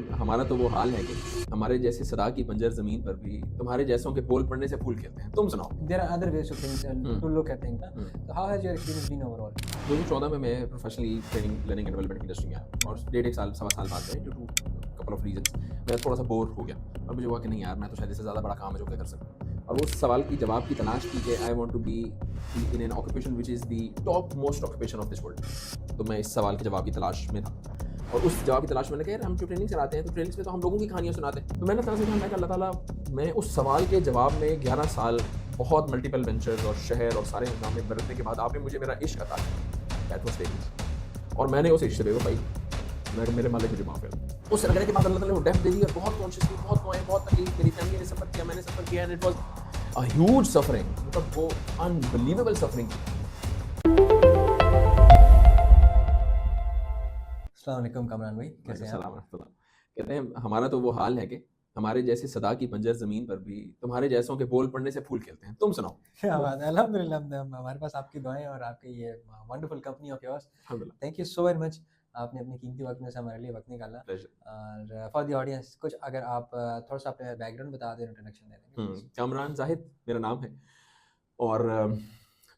हैं हमारा तो वो हाल है कि हमारे जैसे सदा की बंजर ज़मीन पर भी तुम्हारे जैसों के बोल पड़ने से फूल खिलते हैं। तुम सुनाओ। There are other ways of things hmm, to look at things. Hmm. So how has your experience been overall? 2014 में मैं professionally training learning and development industry में आया और डेढ़ एक साल सवा साल बाद में due to couple of reasons मैं थोड़ा सा बोर हो गया और मुझे हुआ कि नहीं यार मैं तो शायद इससे ज़्यादा बड़ा काम है जो क्या कर सकूँ और वो उस सवाल की जवाब की तलाश की कि I want to be in an occupation which is the top most occupation of this world. तो मैं इस सवाल के जवाब की तलाश में था और उस जवाब की तलाश में मैंने कहा यार हम जो ट्रेनिंग कराते हैं तो ट्रेनिंग्स में तो हम लोगों की कहानियाँ सुनाते हैं। तो मैंने तरह से कहा मैं अल्लाह ताला मैं उस सवाल के जवाब में 11 साल बहुत मल्टीपल वेंचर्स और शहर और सारे हंगामे बरतने के बाद आपने मुझे मेरा इश्क अता किया। दैट वाज ट्रेनिंग्स और मैंने उस इश्क से बेवफाई मैं मेरे मालिक मुझे माफ़ कर उस रगड़े के बाद अल्लाह ताला ने डेप्थ दे दी और बहुत कॉन्शियसली बहुत दुआएं बहुत तकलीफ मेरी फैमिली ने सफ़र किया मैंने सफ़र किया and it was a huge suffering मतलब वो अनबिलीवेबल सफरिंग। अस्सलाम वालेकुम कामरान भाई, कैसे हैं आप? सलाम कहते हैं हमारा तो वो हाल है कि हमारे जैसे सदा की बंजर ज़मीन पर भी तुम्हारे जैसों के बोल पड़ने से फूल खिलते हैं। तुम सुनाओ। क्या बात है, अल्हम्दुलिल्लाह हमारे पास आपकी दुआएं और आपकी ये वंडरफुल कंपनी ऑफ योर्स। अल्हम्दुलिल्लाह। Thank you so very much, आपने अपने कीमती वक्त में से हमारे लिए वक्त निकाला। प्लेज़र। और फॉर द ऑडियंस कुछ अगर आप थोड़ा सा अपने बैकग्राउंड बता दें, इंट्रोडक्शन दे देंगे प्लीज। कामरान ज़ाहिद मेरा नाम है और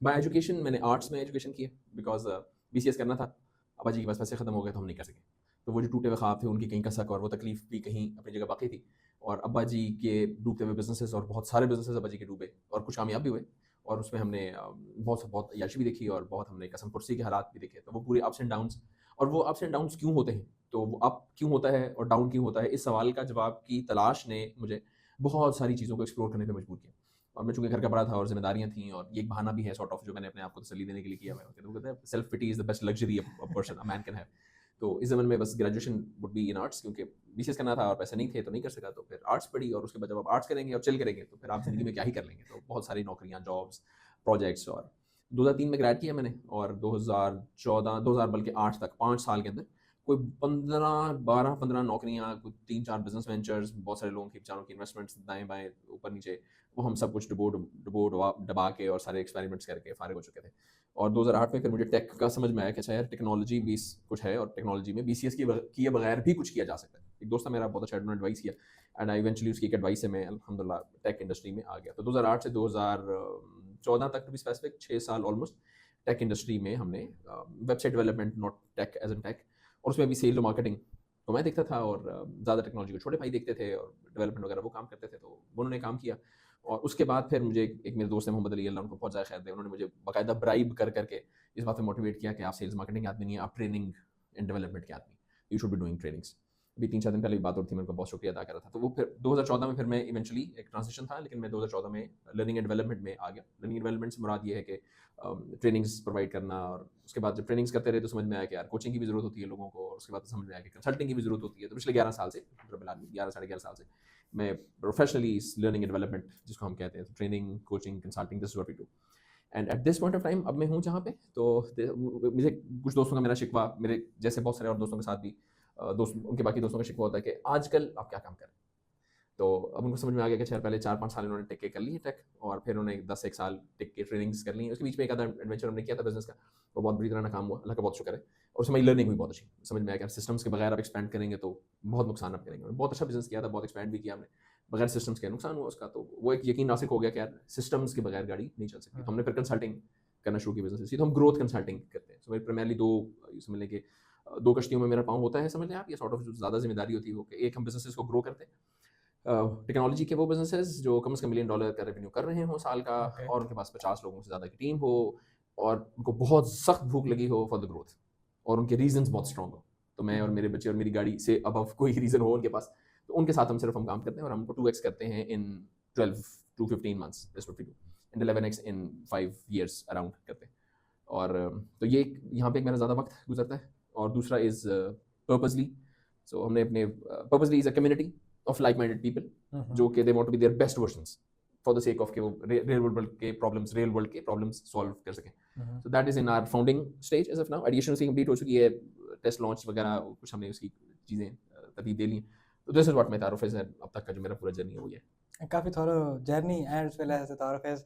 बाय एजुकेशन मैंने आर्ट्स में एजुकेशन की है बिकॉज़ बीसीएस करना था। अब्बा जी के पास पैसे ख़त्म हो गए तो हम नहीं कर सके। तो वो जो टूटे हुए ख्वाब थे उनकी कहीं कसक और वो तकलीफ़ भी कहीं अपनी जगह बाकी थी और अब्बा जी के डूबते हुए बिज़नेसेस और बहुत सारे बिज़नेसेस अब्बा जी के डूबे और कुछ कामयाब भी हुए और उसमें हमने बहुत बहुत अय्याशी भी देखी और बहुत हमने कसम पुरसी के हालात भी देखे। तो वो पूरे अप्स एंड डाउन्स और वो अप्स एंड डाउन्स क्यों होते हैं? तो वो अप क्यों होता है और डाउन क्यों होता है? इस सवाल का जवाब की तलाश ने मुझे बहुत सारी चीज़ों को एक्सप्लोर करने पे मजबूर किया। और मैं चूँकि घर का बड़ा था और ज़िम्मेदारियाँ थीं और ये एक बहाना भी है सॉर्ट ऑफ जो मैंने अपने आप को तसल्ली देने के लिए किया हुआ है। वो कहते हैं self pity is the best luxury a person a man can have. तो इस ज़माने में बस graduation would be in arts क्योंकि बीसीएस करना था और पैसे नहीं थे तो नहीं कर सका तो फिर आर्ट्स पढ़ी और उसके बाद जब आप आर्ट्स करेंगे और चिल करेंगे तो फिर आप ज़िंदगी में क्या ही कर लेंगे। तो बहुत सारी नौकरियाँ, जॉब्स, प्रोजेक्ट्स और 2003 में ग्रेड किया मैंने और 2014 2000 बल्कि 8 तक 5 साल के अंदर कोई 15 12-15 नौकरियाँ, कोई 3-4 बिज़नेस वेंचर्स, बहुत सारे लोगों की बेचारों की इन्वेस्टमेंट्स दाएँ-बाएँ, ऊपर-नीचे, वो हम सब कुछ डुबो-दबा के और सारे एक्सपेरिमेंट्स करके फ़ारिग हो चुके थे। और 2008 में फिर मुझे टेक का समझ में आया कि अच्छा यार टेक्नोलॉजी भी कुछ है और टेक्नोलॉजी में बीसीएस किए बगैर भी कुछ किया जा सकता है। एक दोस्त था मेरा बहुत अच्छा उन्होंने एडवाइस किया एंड आई इवेंचुअली उसकी एक एडवाइस से मैं अल्हम्दुलिल्लाह टेक इंडस्ट्री में आ गया। तो 2008 से 2014 तक टू बी स्पेसिफिक 6 साल ऑलमोस्ट टेक इंडस्ट्री में हमने website development not tech as in tech और उसमें भी सेल और मार्केटिंग तो मैं देखता था और ज़्यादा टेक्नोलॉजी को छोटे भाई देखते थे और डेवलपमेंट वगैरह वो काम करते थे तो उन्होंने काम किया। और उसके बाद फिर मुझे एक मेरे दोस्त है मोहम्मद अली अल्लाह उनको बहुत ज़्यादा खैर दे उन्होंने मुझे बाकायदा ब्राइब कर करके इस बात पे मोटिवेट किया कि आप सेल्स मार्केटिंग के आदमी नहीं है आप ट्रेनिंग एंड डेवलपमेंट के आदमी you should be doing trainings. अभी 3-4 दिन पहले एक बात और थी मैं उनका बहुत शुक्रिया अदा कर रहा था। तो वो फिर 2014 में फिर मैं इवेंचुअली एक ट्रांजिशन था लेकिन मैं 2014 में लर्निंग एंड डेवलपमेंट में आ गया। लर्निंग एंड डेवलपमेंट से मुराद ये है कि ट्रेनिंग्स प्रोवाइड करना और उसके बाद जब ट्रेनिंग्स करते रहे तो समझ में आया कि यार कोचिंग की भी ज़रूरत होती है लोगों को और उसके बाद तो समझ में आया कि कंसल्टिंग की भी ज़रूरत होती है। तो पिछले 11 साल से 11 साढ़े 11 साल से मैं प्रोफेशनली लर्निंग एंड डेवलपमेंट जिसको हम कहते हैं training coaching consulting this is what we do and at this point of time अब मैं हूँ जहाँ पे तो मुझे कुछ दोस्तों का मेरा शिकवा मेरे जैसे बहुत सारे और दोस्तों के साथ भी दोस्त उनके बाकी दोस्तों का शिकवा होता है कि आजकल आप क्या काम कर रहे हैं। तो अब उनको समझ में आ गया कि शायद पहले 4-5 साल उन्होंने टेक के कर ली है टेक और फिर उन्होंने 10-1 साल टेक के ट्रेनिंग्स कर ली है। उसके बीच में एक आधा एडवेंचर हमने किया था बिजनेस का वो बहुत बुरी तरह नाकाम हुआ अल्लाह का बहुत शुक्र है और उसमें लर्निंग हुई बहुत अच्छी समझ में आया कि सिस्टम्स के बगैर आप एक्सपेंड करेंगे तो बहुत नुकसान आप करेंगे। बहुत अच्छा बिजनेस किया था बहुत एक्सपेंड भी किया हमने बगैर सिस्टम्स के नुकसान हुआ उसका तो वो एक यकीन नासिक हो गया कि यार सिस्टम्स के बगैर गाड़ी नहीं चल सकती। तो हमने फिर कंसल्टिंग करना शुरू की बिजनेस तो हम ग्रोथ कंसल्टिंग करते हैं। सो मेरी प्राइमरली दो समझ लें कि दो कश्तियों में मेरा पाँव होता है समझ लें आप ये सॉर्ट ऑफ जो ज़्यादा जिम्मेदारी होती है वो एक हम बिजनेसेस को ग्रो करते हैं टेक्नोलॉजी के वो बिजनेसेस जो कम से कम $1 मिलियन का रेवेन्यू कर रहे हों साल का ओके। और उनके पास 50 लोगों से ज़्यादा की टीम हो और उनको बहुत सख्त भूख लगी हो फॉर द ग्रोथ और उनके रीजंस बहुत स्ट्रॉन्ग हो। तो मैं और मेरे बच्चे और मेरी गाड़ी से अबव कोई रीज़न हो उनके पास तो उनके साथ हम काम करते हैं और हम उनको 2x करते हैं in 12 to 15 months this what we do and 11x in 5 years around करते हैं। और तो ये यहाँ पे एक मेरा ज़्यादा वक्त गुजरता है और दूसरा इज़ पर्पसली सो हमने अपने purposely is a community of like minded people जो कि they want to be their best versions for the sake of कि वो रियल वर्ल्ड के प्रॉब्लम्स सॉल्व कर सकें। So that is in our founding stage as of now. Edition उसकी complete हो चुकी है टेस्ट लॉन्च वगैरह कुछ हमने उसकी चीज़ें तरतीब दे ली हैं। तो दिस इज़ व्हाट माय तारुफ है अब तक का जो मेरा पूरा जर्नी है वो ये है। काफ़ी thorough journey and as well as thorough face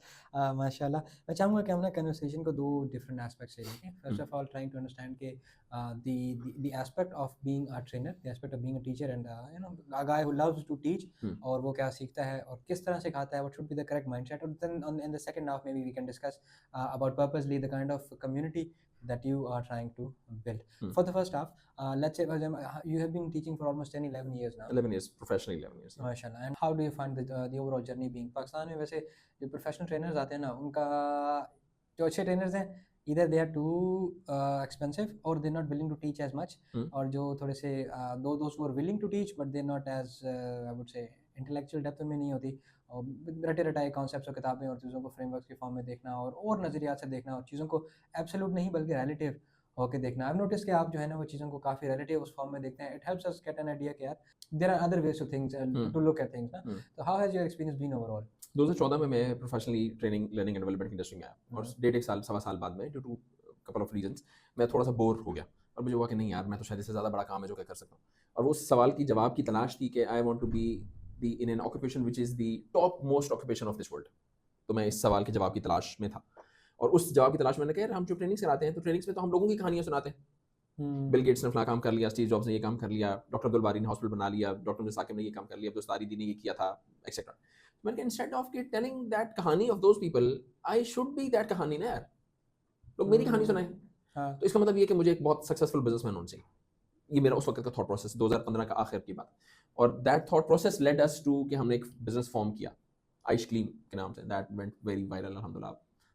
माशाल्लाह। मैं चाहूँगा कि हम ना कन्वर्सेशन को 2 डिफरेंट एस्पेक्ट से देखें। First of all trying to understand के the aspect of being a trainer, the aspect of being a teacher and you know a guy who loves to teach और वो क्या सीखता है और किस तरह सिखाता है, what should be the correct mindset और then on in the second half maybe we can discuss about purposely the kind of community that you are trying to build. For the first half, let's say for example, you have been teaching for almost 10-11 years now. 11 years, professionally 11 years. माशाल्लाह। And how do you find the overall journey being Pakistan में? वैसे जो professional trainers आते हैं ना, उनका जो अच्छे ट्रेनर्स हैं इधर दे आर टू एक्सपेंसिव और they not willing to teach as much, और जो थोड़े से दोस्त who are willing to teach but they not as I would say intellectual depth में नहीं होती, और रटे रटाए कॉन्सेप्ट्स और किताबें और चीज़ों को फ्रेमवर्क के फॉर्म में देखना और नज़रियात से देखना और चीज़ों को एब्सोल्यूट नहीं बल्कि रिलेटिव होके देखना। आई नोटिस कि आप जो है ना वो चीज़ों को काफ़ी रिलेटिव उस फॉर्म में देखते हैं। It helps us get an idea कि यार there are other ways to things to look at things ना। तो how has your experience been overall? 2014 में मैं professionally training learning and development की इंडस्ट्री में आया और डेढ़ एक साल सवा साल बाद में due to couple of reasons मैं थोड़ा सा बोर हो गया और मुझे हुआ कि नहीं यार मैं तो शायद इससे ज़्यादा बड़ा काम है जो मैं कर सकता हूँ। और वो उस सवाल की जवाब की तलाश थी कि I want to be the in an occupation which is the top most occupation of this world. तो मैं इस सवाल के जवाब की तलाश में था और उस जवाब की तलाश में मैंने कहा यार हम जो ट्रेनिंग्स कराते हैं तो ट्रेनिंग्स में तो हम लोगों की कहानियाँ सुनाते हैं। बिल गेट्स ने फला काम कर लिया, स्टीव जॉब्स ने ये काम कर लिया, डॉक्टर अब्दुल बारी ने हॉस्पिटल बना लिया, डॉक्टर मुसाकिब ने ये काम कर लिया, दोस्तारी दी ने ये किया था, एक्सेट्रा। मैंने कहा इंस्टेड ऑफ टेलिंग दैट कहानी of those people I should B that कहानी ना यार, लोग मेरी कहानी सुनाएं। तो इसका मतलब ये कि मुझे एक बहुत सक्सेसफुल बिजनेसमैन होना चाहिए। ये मेरा उस वक्त का थॉट प्रोसेस 2015 का आखिर की बात। और that thought process led us to कि हमने एक बिजनेस फॉर्म किया आइसक्रीम के नाम से। दैट वेंट वेरी वायरल अल्हम्दुलिल्लाह।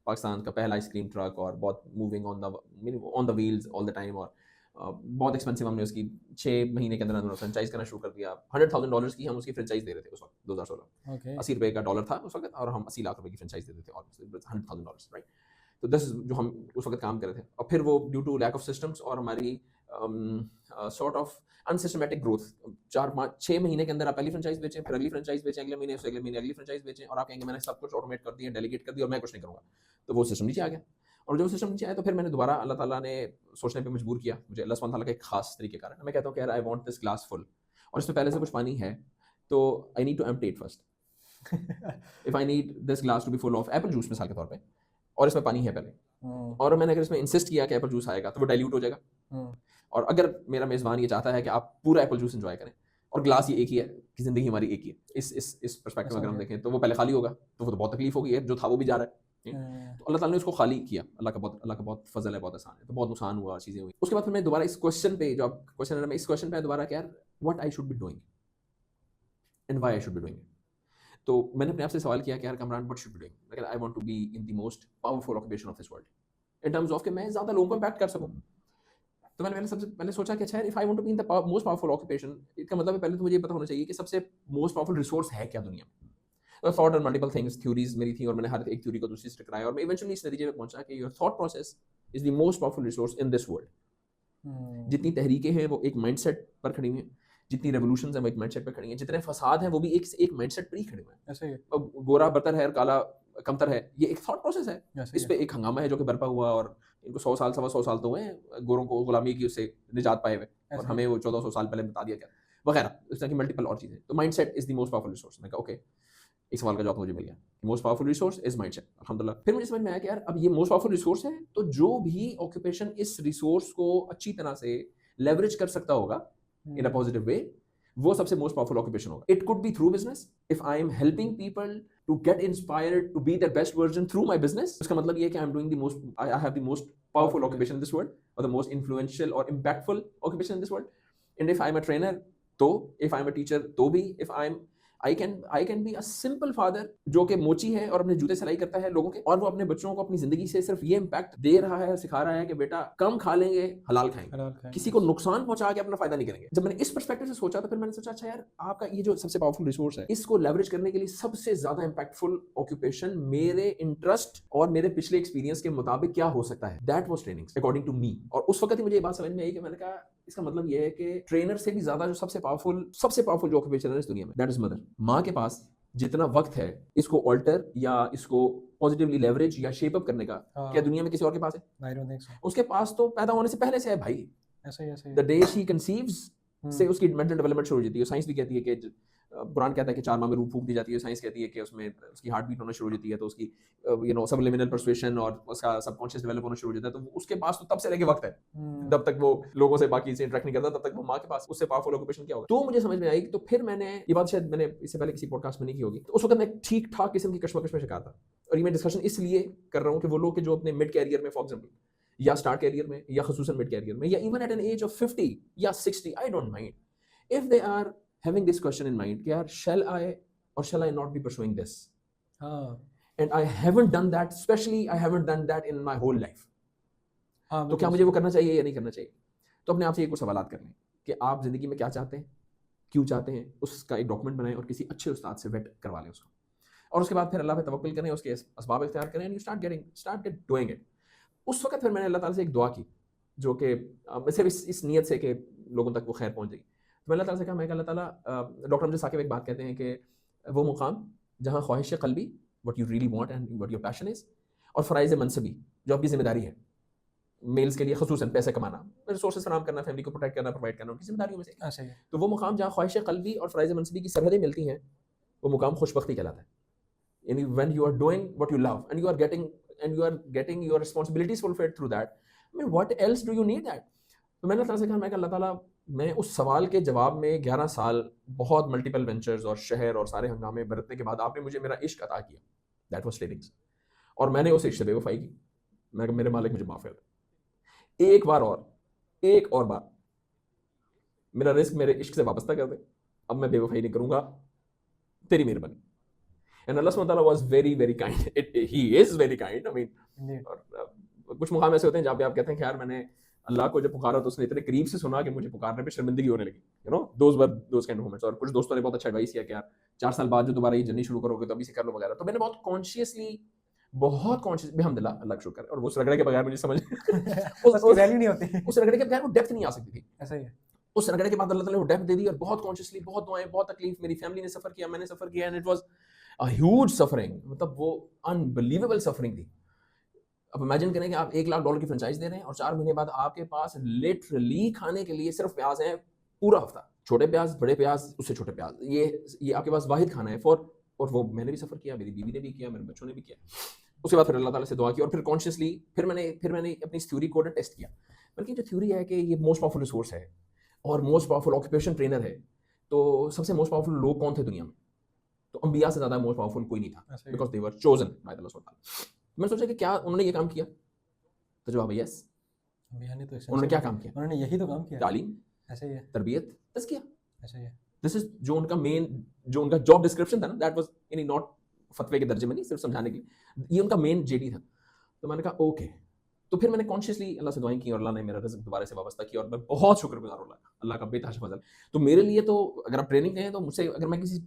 पाकिस्तान का पहला आइसक्रीम ट्रक और बहुत moving on the wheels all the time और बहुत एक्सपेंसिव। हमने उसकी 6 महीने के अंदर फ्रेंचाइज करना शुरू कर दिया। $100,000 की हम उसकी फ्रेंचाइज दे रहे थे उस वक्त 2016। ओके। 80 रुपये का डॉलर था उस वक्त और हम 80 लाख रुपए की फ्रेंचाइज देते थे ऑलमोस्ट $100,000 राइट। तो दस जो हम उस वक्त काम कर रहे थे और फिर वो due to lack of systems और हमारी सॉर्ट ऑफ अनसिस्टमेटिक ग्रोथ 4-5-6 महीने के अंदर आप पहली फ्रेंचाइज बेचें, फिर अगली फ्रेंचाइज बेचें, अगले महीने अगली फ्रेंचाइज बेचें और आप कहेंगे मैंने सब कुछ ऑटोमेट कर दिया, डेलीगेट कर दिया और मैं कुछ नहीं करूँगा। तो वो सिस्टम नीचे आ गया और जब सिस्टम नीचे आया तो फिर मैंने दोबारा अल्लाह ताला ने सोचने पे मजबूर किया मुझे। अल्लाह सुब्हान ताला का एक खास तरीके का मैं कहता हूँ कि यार I want this glass full और इसमें पहले से कुछ पानी है तो I need to empty it first. If I need this glass to be full of apple juice मिसाल के तौर पे और इसमें पानी है पहले और मैंने अगर इसमें इंसिस्ट किया कि एप्पल जूस आएगा तो वो डाइल्यूट हो जाएगा। और अगर मेरा मेज़बान ये चाहता है कि आप पूरा एप्पल जूस एंजॉय करें और ग्लास ये एक ही है कि ज़िंदगी हमारी एक ही है, इस पर्सपेक्टिव में अगर हम देखें तो वो पहले खाली होगा तो वो तो बहुत तकलीफ होगी, जो था वो भी जा रहा है। तो अल्लाह ताला ने उसको खाली किया। अल्लाह का बहुत फजल है, बहुत आसान है। तो बहुत नुकसान हुआ, चीज़ें हुई। उसके बाद फिर मैं दोबारा इस क्वेश्चन पे जो आप क्वेश्चन है, मैं इस क्वेश्चन पे दोबारा कि यार what I should be doing and why I should be doing. तो मैंने अपने आप से सवाल किया कि यार Kamran what should be doing. I want to be in the most powerful occupation of this world in terms of कि मैं ज़्यादा लोगों को इम्पैक्ट कर सकूँ। तो मैंने सबसे पहले सोचा कि अच्छा यार if I want to be in the most powerful occupation, इसका मतलब है पहले तो मुझे पता होना चाहिए कि सबसे मोस्ट पावरफुल रिसोर्स है क्या दुनिया में। तो thought on multiple things, theories मेरी थी और मैंने हर एक थ्योरी को दूसरी से टकराया और मैं इवेंचुअली इस नतीजे पे पहुंचा कि your thought process is the most powerful resource in this world. जितनी तहरीकें हैं वो एक माइंडसेट पर खड़ी हुई हैं, जितनी रेवोल्यूशंस हैं वो एक माइंडसेट पर खड़ी हैं, जितने फसाद हैं वो भी एक माइंडसेट पर ही खड़े हुए हैं। ऐसा ही है। अब गोरा बरतर है और काला कमतर है, ये एक थॉट प्रोसेस है। इस पे एक हंगामा है जो कि बर्पा हुआ और इनको 100 साल 125 साल तो हुए हैं गोरों को गुलामी की उससे निजात पाए हुए और हमें वो 1400 साल पहले बता दिया गया वगैरह, इस तरह की मल्टीपल और चीज़ें। तो mindset is the most powerful resource. मैंने कहा ओके, एक सवाल का जवाब मुझे मिल गया, most powerful resource is mindset. अल्हम्दुलिल्लाह। फिर मुझे समझ में आया कि यार अब ये मोस्ट पावरफुल रिसोर्स है तो जो भी ऑक्यूपेशन इस रिसोर्स को अच्छी तरह से लेवरेज कर सकता होगा इन अ पॉजिटिव वे, वो सबसे मोस्ट पावरफुल ऑक्यूपेशन होगा। It could be through business, if I am helping people to get inspired to be their best version through my business, उसका मतलब ये है कि I am doing the most, I have the most powerful occupation in this world और the most influential और impactful occupation in this world. And if I am a trainer तो, if I am a teacher तो भी, if I can be a simple father जो कि मोची है और अपने जूते सिलाई करता है लोगों के और वो अपने बच्चों को अपनी जिंदगी से सिर्फ ये इम्पैक्ट दे रहा है, सिखा रहा है कि बेटा कम खा लेंगे, हलाल खाएंगे, किसी को नुकसान पहुंचा के अपना फायदा नहीं करेंगे। जब मैंने इस पर्सपेक्टिव से सोचा तो फिर मैंने सोचा अच्छा यार आपका ये जो सबसे पावरफुल रिसोर्स है इसको लेवरेज करने के लिए सबसे ज्यादा इंपैक्टफुल ऑक्यूपेशन मेरे इंटरेस्ट और मेरे पिछले एक्सपीरियंस के मुताबिक क्या हो सकता है। That was training according to me. और उस वक्त ही मुझे ये बात समझ में आई कि मैंने कहा इसका मतलब ये है कि ट्रेनर से भी ज्यादा जो सबसे पावरफुल जो ऑक्यूपेशन है इस दुनिया में, दैट इज मदर। माँ के पास जितना वक्त है इसको ऑल्टर या इसको पॉजिटिवली लेवरेज या शेप अप करने का क्या दुनिया में किसी और के पास है? I don't think so. उसके पास तो पैदा होने से पहले से है भाई। ऐसा ही द डे शी कंसीव्स से उसकी मेंटल डेवलपमेंट शुरू हो जाती है। साइंस भी कहती है कि कुरान कहता है कि 4 माह में रूह फूंक दी जाती है, साइंस कहती है कि उसमें उसकी हार्ट बीट होना शुरू हो जाती है, तो उसकी सबलिमिनल परसुएशन और उसका सबकॉन्शियस डेवलप होना शुरू हो जाता है, तो उसके पास तो तब से लेके वक्त है, जब तक वो लोगों से बाकी से इंटरेक्ट नहीं करता, तब तक वो माँ के पास उससे पावरफुल ऑक्यूपेशन क्या होगा। तो मुझे समझ में आई, तो फिर मैंने ये बात शायद मैंने इससे पहले किसी पॉडकास्ट में नहीं की होगी, तो उस वक्त मैं ठीक ठाक किस्म की कश्मकश में शिकार था। और ये मैं डिस्कशन इसलिए कर रहा हूँ कि वो लोग जो अपने मिड कैरियर में, फॉर एग्जाम्पल, या स्टार्ट कैरियर में, या खसूसन मिड कैरियर में, या even at an age of 50 या 60, I don't mind, if they are having this question in mind कि यार shall I or shall I not be pursuing this, and I haven't done that, especially I haven't done that in my whole life, तो क्या मुझे वो करना चाहिए या नहीं करना चाहिए। तो अपने आप से ये कुछ सवालात कर लें कि आप जिंदगी में क्या चाहते हैं, क्यों चाहते हैं, उसका एक डॉक्यूमेंट बनाएं और किसी अच्छे उस्ताद से वेट करवा लें उसको, और उसके बाद फिर अल्लाह पे तवक्कुल करें, उसके असबाब इख्तियार करें, and you start doing it. उस वक्त फिर मैंने अल्लाह ताला से एक दुआ की, जो कि सिर्फ इस नीयत से कि लोगों तक वो खैर पहुंच जाएगी। तो अल्लाह ताला से कहा, मैं अल्लाह ताला, डॉक्टर अमजद साकिब एक बात कहते हैं कि वो मुकाम जहाँ ख्वाहिश कल्बी, what you really want and what your passion is, और फ़राइज़ मनसबी, जो आपकी जिम्मेदारी है, मेल्स के लिए खसूसन पैसे कमाना, रिसोर्सेज फराहम करना, फैमिली को प्रोटेक्ट करना, प्रोवाइड करना, उनकी जिम्मेदारियों में से। तो वो मुकाम जहाँ ख्वाहिश कल्बी और फ़राइज़ मनसबी की सरहदें मिलती हैं, वो मुकाम खुशबख्ती कहलाता है। यानी when you are doing what you love and you are getting your responsibilities fulfilled through that, I mean what else do you need that. तो मैंने अल्लाह ताला से कहा, मैं अल्लाह ताला, मैं उस सवाल के जवाब में 11 साल बहुत मल्टीपल वेंचर्स और शहर और सारे हंगामे बरतने के बाद आपने मुझे मेरा इश्क अता किया, दैट वाज ट्रेनिंग्स, और मैंने उस इश्क से बेवफाई की। मैं कहा, मेरे मालिक मुझे माफ कर दे, एक और बार मेरा रिस्क मेरे इश्क से वाबस्ता कर दे, अब मैं बेवफाई नहीं करूंगा, तेरी मेहरबानी। एंड अल्लाह सुब्हानहू व तआला was very very kind, he is very kind. I mean, कुछ मुकाम ऐसे होते हैं जहाँ पे आप कहते हैं कि यार मैंने अल्लाह को जब पुकारा तो उसने इतने करीब से सुना कि मुझे पुकारने पे शर्मिंदगी होने लगी, you know, those kind of moments. और कुछ दोस्तों ने बहुत अच्छा एडवाइस किया कि यार 4 साल बाद जो दोबारा ये जर्नी शुरू करोगे तो अभी से कर लो वगैरह। तो मैंने बहुत कॉन्शियसली, अल्हम्दुलिल्लाह, अल्लाह का शुक्र है, और उस रगड़े के बगैर मुझे समझ उसकी वैल्यू नहीं होती, उस रगड़े के बगैर वो डेप्थ नहीं आ सकती थी। ऐसा ही है। उस रगड़े के बाद अल्लाह ताला ने वो डेप्थ दे दी, और बहुत कॉन्शियसली, बहुत दुआएं, बहुत तकलीफ, मेरी फैमिली ने सफर किया, मैंने सफर किया, and it was a huge suffering, मतलब वो अनबिलीवेबल सफरिंग थी। अब इमेजिन करें कि आप $1 लाख की फ्रेंचाइज दे रहे हैं और 4 महीने बाद आपके पास लिटरली खाने के लिए सिर्फ प्याज है पूरा हफ्ता, छोटे प्याज, बड़े प्याज, उससे छोटे प्याज, ये आपके पास वाहिद खाना है फॉर, और वो मैंने भी सफर किया, मेरी बीवी ने भी किया, मेरे बच्चों ने भी किया। उसके बाद फिर अल्लाह ताला से दुआ की, और फिर कॉन्शियसली फिर मैंने अपनी थ्योरी को टेस्ट किया, बल्कि जो थ्योरी है कि ये मोस्ट पावरफुल रिसोर्स है और मोस्ट पावरफुल ऑक्यूपेशन ट्रेनर है, तो सबसे मोस्ट पावरफुल लोग कौन थे दुनिया में? तो अंबिया से ज़्यादा मोस्ट पावरफुल कोई नहीं था, because they were chosen by the Allah. मैंने सोचा कि क्या उन्होंने ये काम किया, तो जवाब है यस। उन्होंने क्या काम किया? उन्होंने यही तो काम किया, तालीम, ऐसे ही है, तरबियत, तज़किया, ऐसे ही है। दिस इज जो उनका मेन, जो उनका जॉब डिस्क्रिप्शन था ना, दैट वाज यानी नॉट फतवे के दर्जे में नहीं, सिर्फ समझाने के लिए, ये उनका मेन जेडी था। तो मैंने कहा ओके, तो फिर मैंने कॉन्शियसली अल्लाह से दुआएं की, और अल्लाह ने मेरा रिज़्क दोबारा से वाबस्ता किया, और मैं बहुत शुक्रगुजार हूँ अल्लाह का बेतहाशा फजल। तो मेरे लिए तो अगर आप ट्रेनिंग कहें तो मुझसे, अगर मैं किसी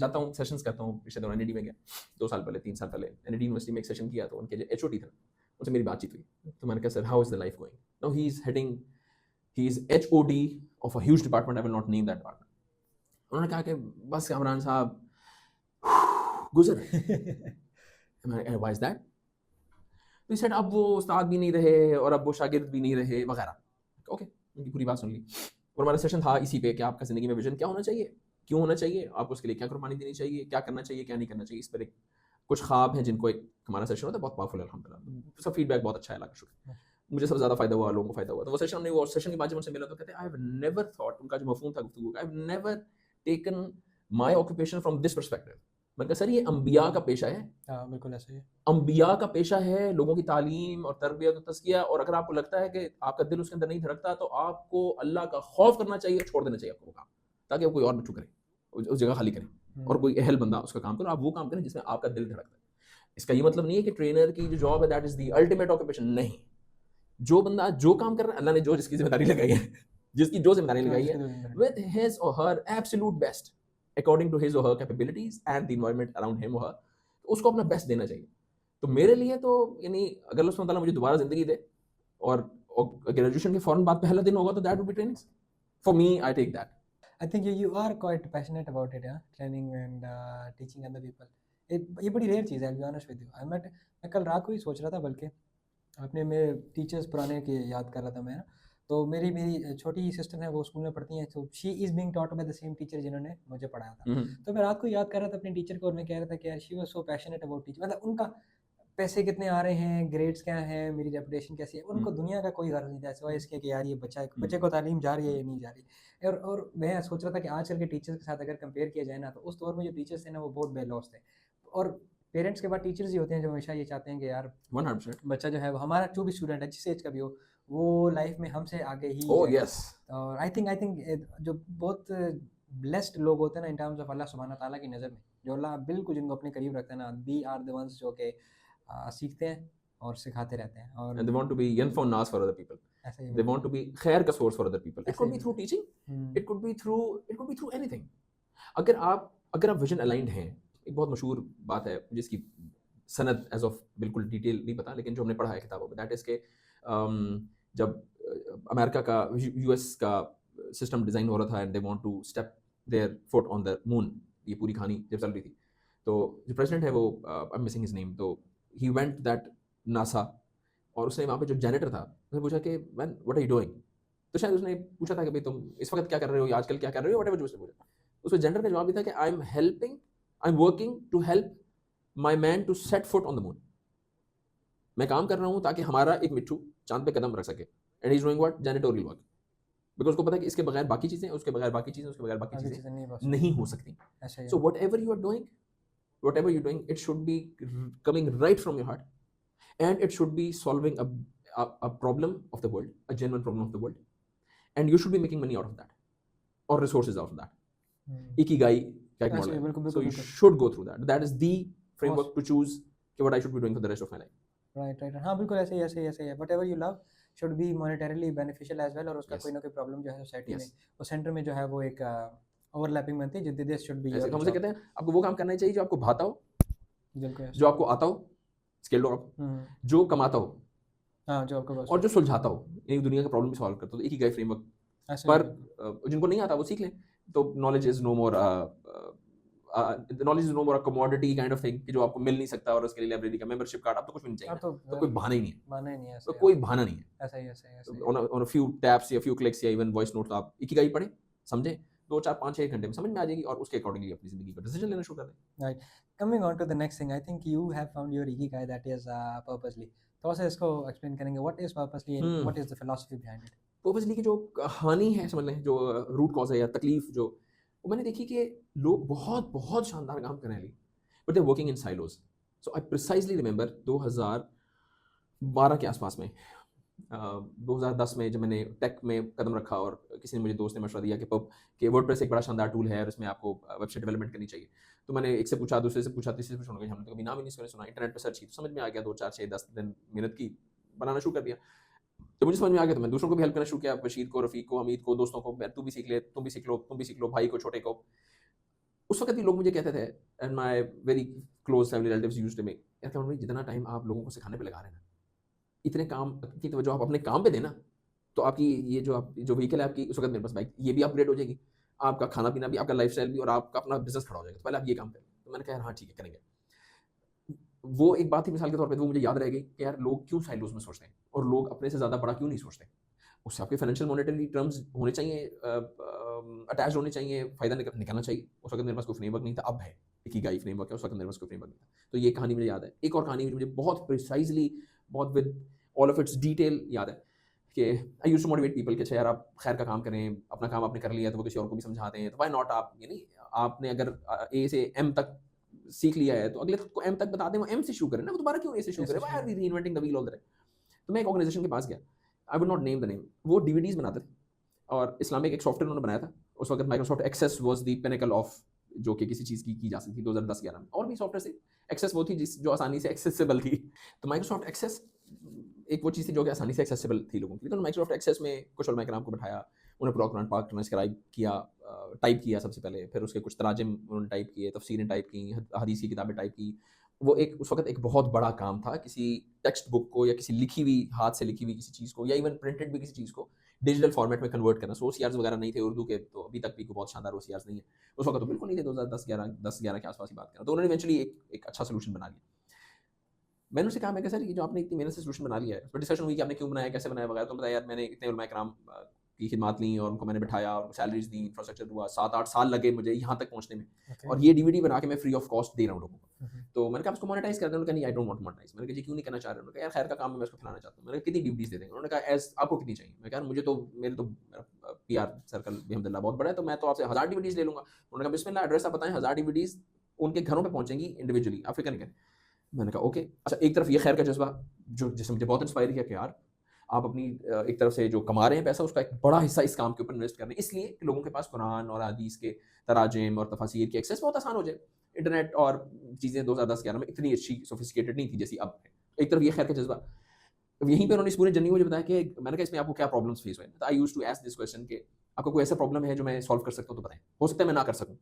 जाता हूँ, सेशंस करता हूँ, पिछले दौरान एनईडी में गया 2 साल पहले, 3 साल पहले एनईडी यूनिवर्सिटी में एक सेशन किया, तो उनके जो एचओडी थे उनसे मेरी बातचीत हुई, तो मैंने कहा sir how is the life going now, he is HOD of a huge department, I will not name that department. उन्होंने कहा कि बस कामरान साहब गुजर रहे। Why is that? तो सेड अब वो उस्ताद भी नहीं रहे और अब वो शागिर्द भी नहीं रहे वगैरह। ओके, उनकी पूरी बात सुन ली, और हमारा सेशन था इसी पे कि आपका ज़िंदगी में विजन क्या होना चाहिए, क्यों होना चाहिए, आपको उसके लिए क्या कुर्बानी देनी चाहिए, क्या करना चाहिए, क्या नहीं करना चाहिए। इस पर एक कुछ ख्वाब हैं जिनको एक हमारा सेशन होता है, बहुत पावरफुल है अल्हम्दुलिल्लाह, सब फीडबैक बहुत अच्छा है, अल्लाह का शुक्र। मुझे सबसे ज़्यादा फ़ायदा हुआ, लोगों को फ़ायदा हुआ। तो वो सेशन हमने, वो सेशन के बाद जब उनसे मिला तो कहते हैं आई हैव नेवर थॉट, उनका जो मफ़हूम था गुफ्तगू का, I have never taken my occupation from this perspective. मैंने कहा सर ये अंबिया का पेशा है। हाँ बिल्कुल ऐसे ही है, अंबिया का पेशा है, लोगों की तालीम और तरबियत और तज़किया, और अगर आपको लगता है कि आपका दिल उसके अंदर नहीं धड़कता तो आपको अल्लाह का खौफ करना चाहिए, छोड़ देना चाहिए आपको वो काम, ताकि वो कोई और बच्चू करे, उस जगह खाली करें और कोई अहल बंदा उसका काम करो, आप वो काम करें जिसमें आपका दिल धड़कता है। इसका ये मतलब नहीं है कि ट्रेनर की जो जॉब है that is the ultimate occupation, नहीं। जो बंदा जो काम कर रहा है, अल्लाह ने जो जिसकी जिम्मेदारी लगाई है, जिसकी जो जिम्मेदारी लगाई है, विद हिज और her absolute best according to his और her capabilities and the environment around him और हर, उसको अपना बेस्ट देना चाहिए। तो मेरे लिए तो यानी अगर अल्लाह सुब्हानहू व तआला मुझे दोबारा जिंदगी दे और ग्रेजुएशन के फौरन बाद पहला दिन होगा तो that would be training for me, I take that. I think you are quite passionate about it, yeah, training and teaching other people. ये बड़ी रेयर चीज़ है, I'll be honest with you. मैं कल रात को ही सोच रहा था, बल्कि अपने मेरे टीचर्स पुराने के याद कर रहा था मैं, तो मेरी छोटी सिस्टर है, वो स्कूल में पढ़ती हैं, तो she is being taught by the same teacher जिन्होंने मुझे पढ़ाया था। तो मैं रात को याद कर रहा था अपनी टीचर को, और मैं कह रहा था कि यार she was so passionate about teaching, मतलब उनका पैसे कितने आ रहे हैं, ग्रेड्स क्या हैं, मेरी रेपुटेशन कैसी है, उनको दुनिया का कोई गर्व नहीं था सिवाय इसके कि यार ये बच्चे को तालीम जा रही है या नहीं जा रही। और मैं सोच रहा था कि आजकल के टीचर्स के साथ अगर कंपेयर किया जाए ना, तो उस दौर में जो टीचर्स थे ना, वो बहुत बेलौस थे। और पेरेंट्स के बाद टीचर्स ही होते हैं जो हमेशा ये चाहते हैं कि यार 100%। बच्चा जो है वो हमारा जो भी स्टूडेंट है जिस एज का भी हो, वो लाइफ में हमसे आगे ही ओह जाए। यस। और आई थिंक जो बहुत ब्लेस्ड लोग होते हैं ना इन टर्म्स ऑफ अल्लाह सुब्हाना ताला की नज़र में, जो अल्लाह बिल्कुल जिनको अपने करीब रखता है ना, दी आर द वंस जो कि सीखते हैं और सिखाते रहते हैं। और And they want to be yanfa nas for other people. ऐसे ही They want to be khair ka source for other people. It ऐसे could he be through teaching. Hmm, It could be through anything. अगर आप vision aligned हैं, एक बहुत मशहूर बात है जिसकी सनद एज ऑफ बिल्कुल डिटेल नहीं पता, लेकिन जो हमने पढ़ा है किताबों में, दैट इज के जब अमेरिका का यूएस का सिस्टम डिज़ाइन हो रहा था and they want to step their foot on the moon, ये पूरी कहानी जब चल रही थी, तो जो प्रेसिडेंट है वो I am missing his name, तो ही वेंट दैट नासा, और उसने वहाँ पे जो जैनेटर था उसने पूछा कि man what are you doing, तो शायद उसने पूछा था कि भाई तुम इस वक्त क्या कर रहे हो या आजकल क्या कर रहे हो, व्हाटएवर जो उसने पूछा, उसमें जेंडर का जवाब भी था कि I am working to help my man to set foot on the moon. मैं काम कर रहा हूँ ताकि हमारा एक मिट्ठू चांद पे कदम रख सके, and is doing what, janitorial work, because उसको पता है कि इसके बगैर बाकी चीजें, उसके बगैर बाकी चीजें, उसके बगैर बाकी आगे चीजें चीज़ें नहीं possible। नहीं हो सकती। ऐसा ही सो है। whatever you're doing, it should be coming right from your heart, and it should be solving a problem of the world, a genuine problem of the world, and you should be making money out of that or resources out of that. Ikigai का एक ऐसे model ही, है, बिल्कुल so बिल्कुल you बिल्कुल। should go through that. That is the framework to choose what I should be doing for the rest of my life. Right, हाँ बिल्कुल ऐसे ही है। Whatever you love should be monetarily beneficial as well, और उसका Yes. कोई ना कोई प्रॉब्लम जो है सोसाइटी में, Yes. वो सेंटर में जो है वो एक ओवरलैपिंग बनती है, जो दिस शुड बी ऐसे योर हमसे जॉब। कहते हैं आपको वो काम करना चाहिए जो आपको भाता हो, बिल्कुल ऐसे। जो आपको आता हो, स्किल्ड हो आप, जो कमाता हो, हाँ जो आपके पास और जो सुलझाता हो, एक दुनिया का प्रॉब्लम सॉल्व करता हो। तो एक ही गाइड फ्रेमवर्क ऐसे पर बिल्कुल। जिनको नहीं आता वो सीख लें। तो knowledge is no more commodity kind of thing कि जो आपको मिल नहीं सकता और उसके लिए लाइब्रेरी का मेंबरशिप कार्ड, अब तो कुछ भी नहीं चाहिए अब ना। तो तो कोई बहाना ही नहीं है, माना ही नहीं है, तो ऐसे कोई बहाना नहीं है। ऐसे ही। ऑन अ फ्यू टैप्स या फ्यू क्लिक्स या इवन वॉइस नोट आप इकिगाई पढ़ें, समझें, 2 4 5 6 घंटे में समझ में आ जाएगी, और उसके अकॉर्डिंगली अपनी जिंदगी का डिसीजन लेना शुरू कर दें। Right, coming on to the next thing, I think you have found your ikigai, that is purposely. थोड़ा सा इसको एक्सप्लेन करेंगे, what is purposely and what is the philosophy behind it. Purposely की जो कहानी है, समझ लें, जो रूट कॉज है या तकलीफ, जो वो मैंने देखी कि लोग बहुत बहुत शानदार काम कर रहे हैं, but they working in silos. So I precisely remember 2012 के आसपास में, 2010 में जब मैंने टेक में कदम रखा, और किसी ने मुझे दोस्त ने मशवरा दिया कि वर्डप्रेस एक बड़ा शानदार टूल है और इसमें आपको वेबसाइट डेवलपमेंट करनी चाहिए। तो मैंने एक से पूछा, दूसरे से पूछा, तीसरे से पूछा, हमने तो कभी नाम ही नहीं सुना। इंटरनेट पर सर्च की तो समझ में आ गया, 2 4 6 10 दिन मेहनत की, बनाना शुरू कर दिया। तो मुझे समझ में आ गया, तो मैं दूसरों को भी हेल्प करना शुरू किया, बशीर को, रफ़ीक को, हमीद को, दोस्तों को, तू भी सीख ले, तुम भी सीख लो, तुम भी सीख लो, भाई को, छोटे को। उस वक्त भी लोग मुझे कहते थे, and my very close family relatives used to me, यार क्या जितना टाइम आप लोगों को सिखाने पे लगा रहे हैं ना, इतने काम की तवज्जो आप अपने काम पे देना, तो आपकी ये जो व्हीकल है आपकी, उस वक्त मेरे पास बाइक, ये भी अपग्रेड हो जाएगी, आपका खाना पीना भी, आपका लाइफस्टाइल भी, और आपका अपना बिजनेस खड़ा हो जाएगा। तो पहले आप ये काम करें। तो मैंने कहा यार हाँ ठीक है, करेंगे। वो एक बात थी मिसाल के तौर पे, वो मुझे याद रह गई कि यार लोग क्यों साइलोज में सोचते हैं, और लोग अपने से ज़्यादा बड़ा क्यों नहीं सोचते। उससे आपके फाइनेंशियल मॉनेटरी टर्म्स होने चाहिए, अटैच होने चाहिए, फ़ायदा निकलना चाहिए। उस वक्त मेरे पास कोई फ्रेमवर्क नहीं था, अब है, इकिगाई फ्रेमवर्क है, उस वक्त मेरे पास कोई फ्रेमवर्क नहीं था। तो ये कहानी मुझे याद है। एक और कहानी मुझे बहुत प्रिसाइजली, बहुत with all of its detail याद है कि I used to motivate people कि अच्छा यार आप खैर का काम करें, अपना काम आपने कर लिया तो वो किसी और को भी समझाते हैं, तो व्हाई नॉट आप, यानी आपने अगर ए से एम तक सीख लिया है तो अगले को एम तक बता दें, वो एम से शुरू करें ना, वो दोबारा क्यों ए से शुरू करें, why are we reinventing the wheel all the time. तो मैं एक ऑर्गेनाइजेशन के पास गया, I would not name the name, वो डीवीडीज बनाते थे, और इस्लामिक एक सॉफ्टवेयर उन्होंने बनाया था। उस वक्त Microsoft Access was the pinnacle of जो कि किसी चीज़ की जा सकती थी 2010-11 में, और भी सॉफ्टवेयर से एक्सेस वो थी जो आसानी से एक्सेसिबल थी। तो माइक्रोसॉफ्ट एक्सेस एक वो चीज़ थी जो कि आसानी से एक्सेसिबल थी लोगों के लिए। तो माइक्रोसॉफ्ट एक्सेस में कुछ उलमा कराम को बैठाया, उन्हें पूरा कुरान पाक ट्रांसक्राइब किया, टाइप किया सबसे पहले, फिर उसके कुछ तराजिम उन्होंने टाइप किए, तफसीरें टाइप की, हदीस की किताबें टाइप की। वो एक उस वक्त एक बहुत बड़ा काम था, किसी टेक्स्ट बुक को या किसी लिखी हुई, हाथ से लिखी हुई किसी चीज़ को, या इवन प्रिंटेड भी किसी चीज़ को डिजिटल फॉर्मेट में कन्वर्ट करना। सो OCRs वगैरह नहीं थे उर्दू के, तो अभी तक भी कोई बहुत शानदार OCRs नहीं है, उस वक्त तो बिल्कुल नहीं थे, 2010-11 के आसपास की बात कर रहा हूँ। तो उन्होंने इवेंचुअली एक अच्छा सोल्यूशन बना लिया। मैंने उससे कहा, मैं कहा सर ये जो आपने इतनी मेहनत से सोल्यूशन बना लिया है, उसमें डिस्कशन हुई कि आपने क्यों बनाया, कैसे बनाया वगैरह। तो बताया यार मैंने इतने उलमाए कराम की खिदमत ली और उनको मैंने बिठाया और सैलरीज दी, इंफ्रास्ट्रक्चर हुआ, 7-8 साल लगे मुझे यहाँ तक पहुँचने में, Okay. और ये डीवीडी बना के मैं फ्री ऑफ कॉस्ट दे रहा हूँ लोगों को। Mhm. तो मैंने कहा उसको मोनेटाइज कर दें। उन्होंने कहा नहीं, आई डोंट वांट मोनेटाइज। मैंने कहा जी क्यों नहीं करना चाह रहे? उन्होंने कहा यार खैर का काम है, मैं उसको खिलाना चाहता हूँ। मैंने कहा कितनी डीवीडीज दे देंगे? उन्होंने कहा एज आपको कितनी चाहिए? मैं कहा मुझे तो मेरे तो पीआर सर्कल अल्हम्दुलिल्लाह बहुत बड़ा है, तो मैं तो आपसे 1000 डीवीडीज ले लूंगा। उन्होंने कहा बिस्मिल्लाह, एड्रेस आप बताएं, 1000 डीवीडीज उनके घरों पे पहुंचेंगी इंडिविजुअली, आप फिक्र नहीं करें। मैंने कहा ओके। अच्छा, एक तरफ ये खैर का जज्बा जो जिससे मुझे बहुत इंस्पायर किया कि यार आप अपनी एक तरफ से जो कमा रहे हैं पैसा, उसका एक बड़ा हिस्सा इस काम के ऊपर इन्वेस्ट कर रहे हैं, इसलिए कि लोगों के पास कुरान और हदीस के तराजिम और तफासीर की एक्सेस बहुत आसान हो जाए। इंटरनेट और चीज़ें 2010-11 में इतनी अच्छी सोफिस्टिकेटेड नहीं थी जैसी अब है। एक तरफ ये खैर का जज्बा, यहीं पे उन्होंने इस पूरे जर्नी में मुझे बताया कि मैंने कहा इसमें आपको क्या प्रॉब्लम्स फेस हुए। तो I used to ask this question कि आपका कोई ऐसा प्रॉब्लम है जो मैं सॉल्व कर सकता हूँ तो बताएं। हो सकता है मैं ना कर सकूँ,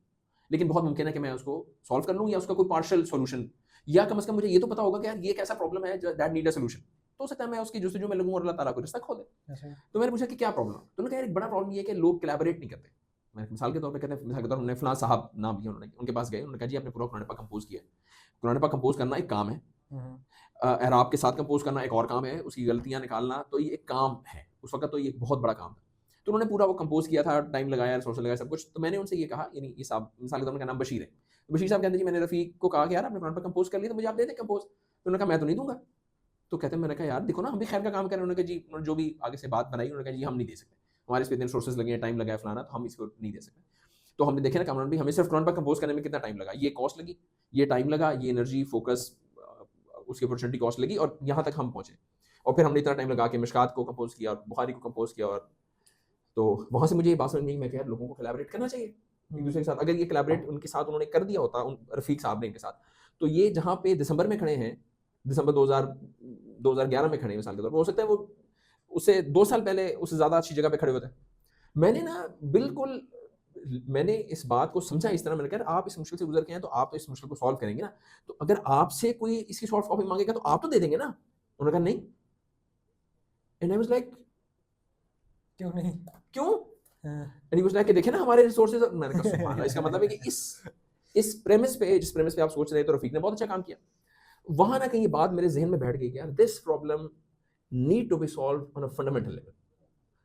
लेकिन बहुत मुमकिन है कि मैं उसको सॉल्व कर लूँ, या उसका कोई पार्शियल सॉल्यूशन, या कम से कम मुझे ये तो पता होगा कि यार ये एक ऐसा प्रॉब्लम है दैट नीड अ सॉल्यूशन। तो हो सकता है मैं उसकी जुस्तजू में लगूँ और अल्लाह ताला को रास्ता खोल दे। ऐसे ही। तो मैंने पूछा कि क्या प्रॉब्लम है? तो उन्होंने कहा एक बड़ा प्रॉब्लम ये है कि लोग कोलैबोरेट नहीं करते। मैं मिसाल के तौर पे कहते हैं, मिसाल के तौर पर हमने फलां साहब नाम लिया, उन्होंने उनके पास गए, उन्होंने कहा जी आपने पूरा कुरान पाक कंपोज किया है। कुरान पाक कंपोज करना एक काम है, Mhm. एराब के साथ कंपोज करना एक और काम है, उसकी गलतियां निकालना तो ये एक काम है। उस वक्त तो ये एक बहुत बड़ा काम था। तो उन्होंने पूरा वो कंपोज किया था, टाइम लगाया, रिसोर्स लगाया, सब कुछ। तो मैंने उनसे ये कहा, यानी ये साहब मिसाल के तौर पर, नाम बशीर है। तो बशीर साहब कहते हैं जी मैंने रफ़ीक को कहा कि यार आपने कुरान पाक कंपोज कर लिया, तो मुझे आप दे दें कंपोज। तो उन्होंने कहा मैं तो नहीं दूंगा। तो कहते हैं, मैंने कहा यार देखो ना हम भी खैर का काम कर रहे हैं। उन्होंने कहा जी, उन्होंने जो भी आगे से बात बनाई, उन्होंने कहा जी हम नहीं दे सकते, हमारे इस पे इतने रिसोर्सेज लगे हैं, टाइम लगा है फलाना, तो हम इसको नहीं दे सकते। तो हमने देखे ना कामरान भाई, हमें सिर्फ कुरान पाक कंपोज करने में कितना टाइम लगा, ये कॉस्ट लगी, ये टाइम लगा, ये एनर्जी फोकस, उसकी अपॉर्चुनिटी कॉस्ट लगी, और यहाँ तक हम पहुंचे। और फिर हमने इतना टाइम लगा के मिशकात को कंपोज किया और बुखारी को कंपोज किया। और तो वहाँ से मुझे ये बात समझ में आई, मैं कहा यार लोगों को कोलैबोरेट करना चाहिए एक दूसरे के साथ। अगर ये कोलैबोरेट उनके साथ उन्होंने कर दिया होता, उन रफ़ीक साहब ने इनके साथ, तो ये जहाँ पे दिसंबर में खड़े हैं, दिसंबर 2011 में खड़े हैं मिसाल के तौर पर, हो सकता है वो उससे 2 साल पहले उससे ज़्यादा अच्छी जगह पे खड़े होते हैं। मैंने ना बिल्कुल मैंने इस बात को समझा इस तरह, मैंने कहा आप इस मुश्किल से गुजर के हैं तो आप तो इस मुश्किल को सॉल्व करेंगे ना, तो अगर आपसे कोई इसकी सॉल्व कॉपी मांगेगा तो आप तो दे देंगे ना? उन्होंने कहा नहीं। एंड आई वाज लाइक क्यों नहीं? क्यों? हाँ। एंड ही वाज लाइक देखिए ना हमारे रिसोर्सेज। मैंने कहा सुभान अल्लाह, इसका मतलब है कि इस प्रेमिस पे, जिस प्रेमिस पे आप सोच रहे हैं, तो रफीक ने बहुत अच्छा काम किया। वहां ना कहीं ये बात मेरे जहन में बैठ गई कि यार this problem need to be solve on a fundamental level.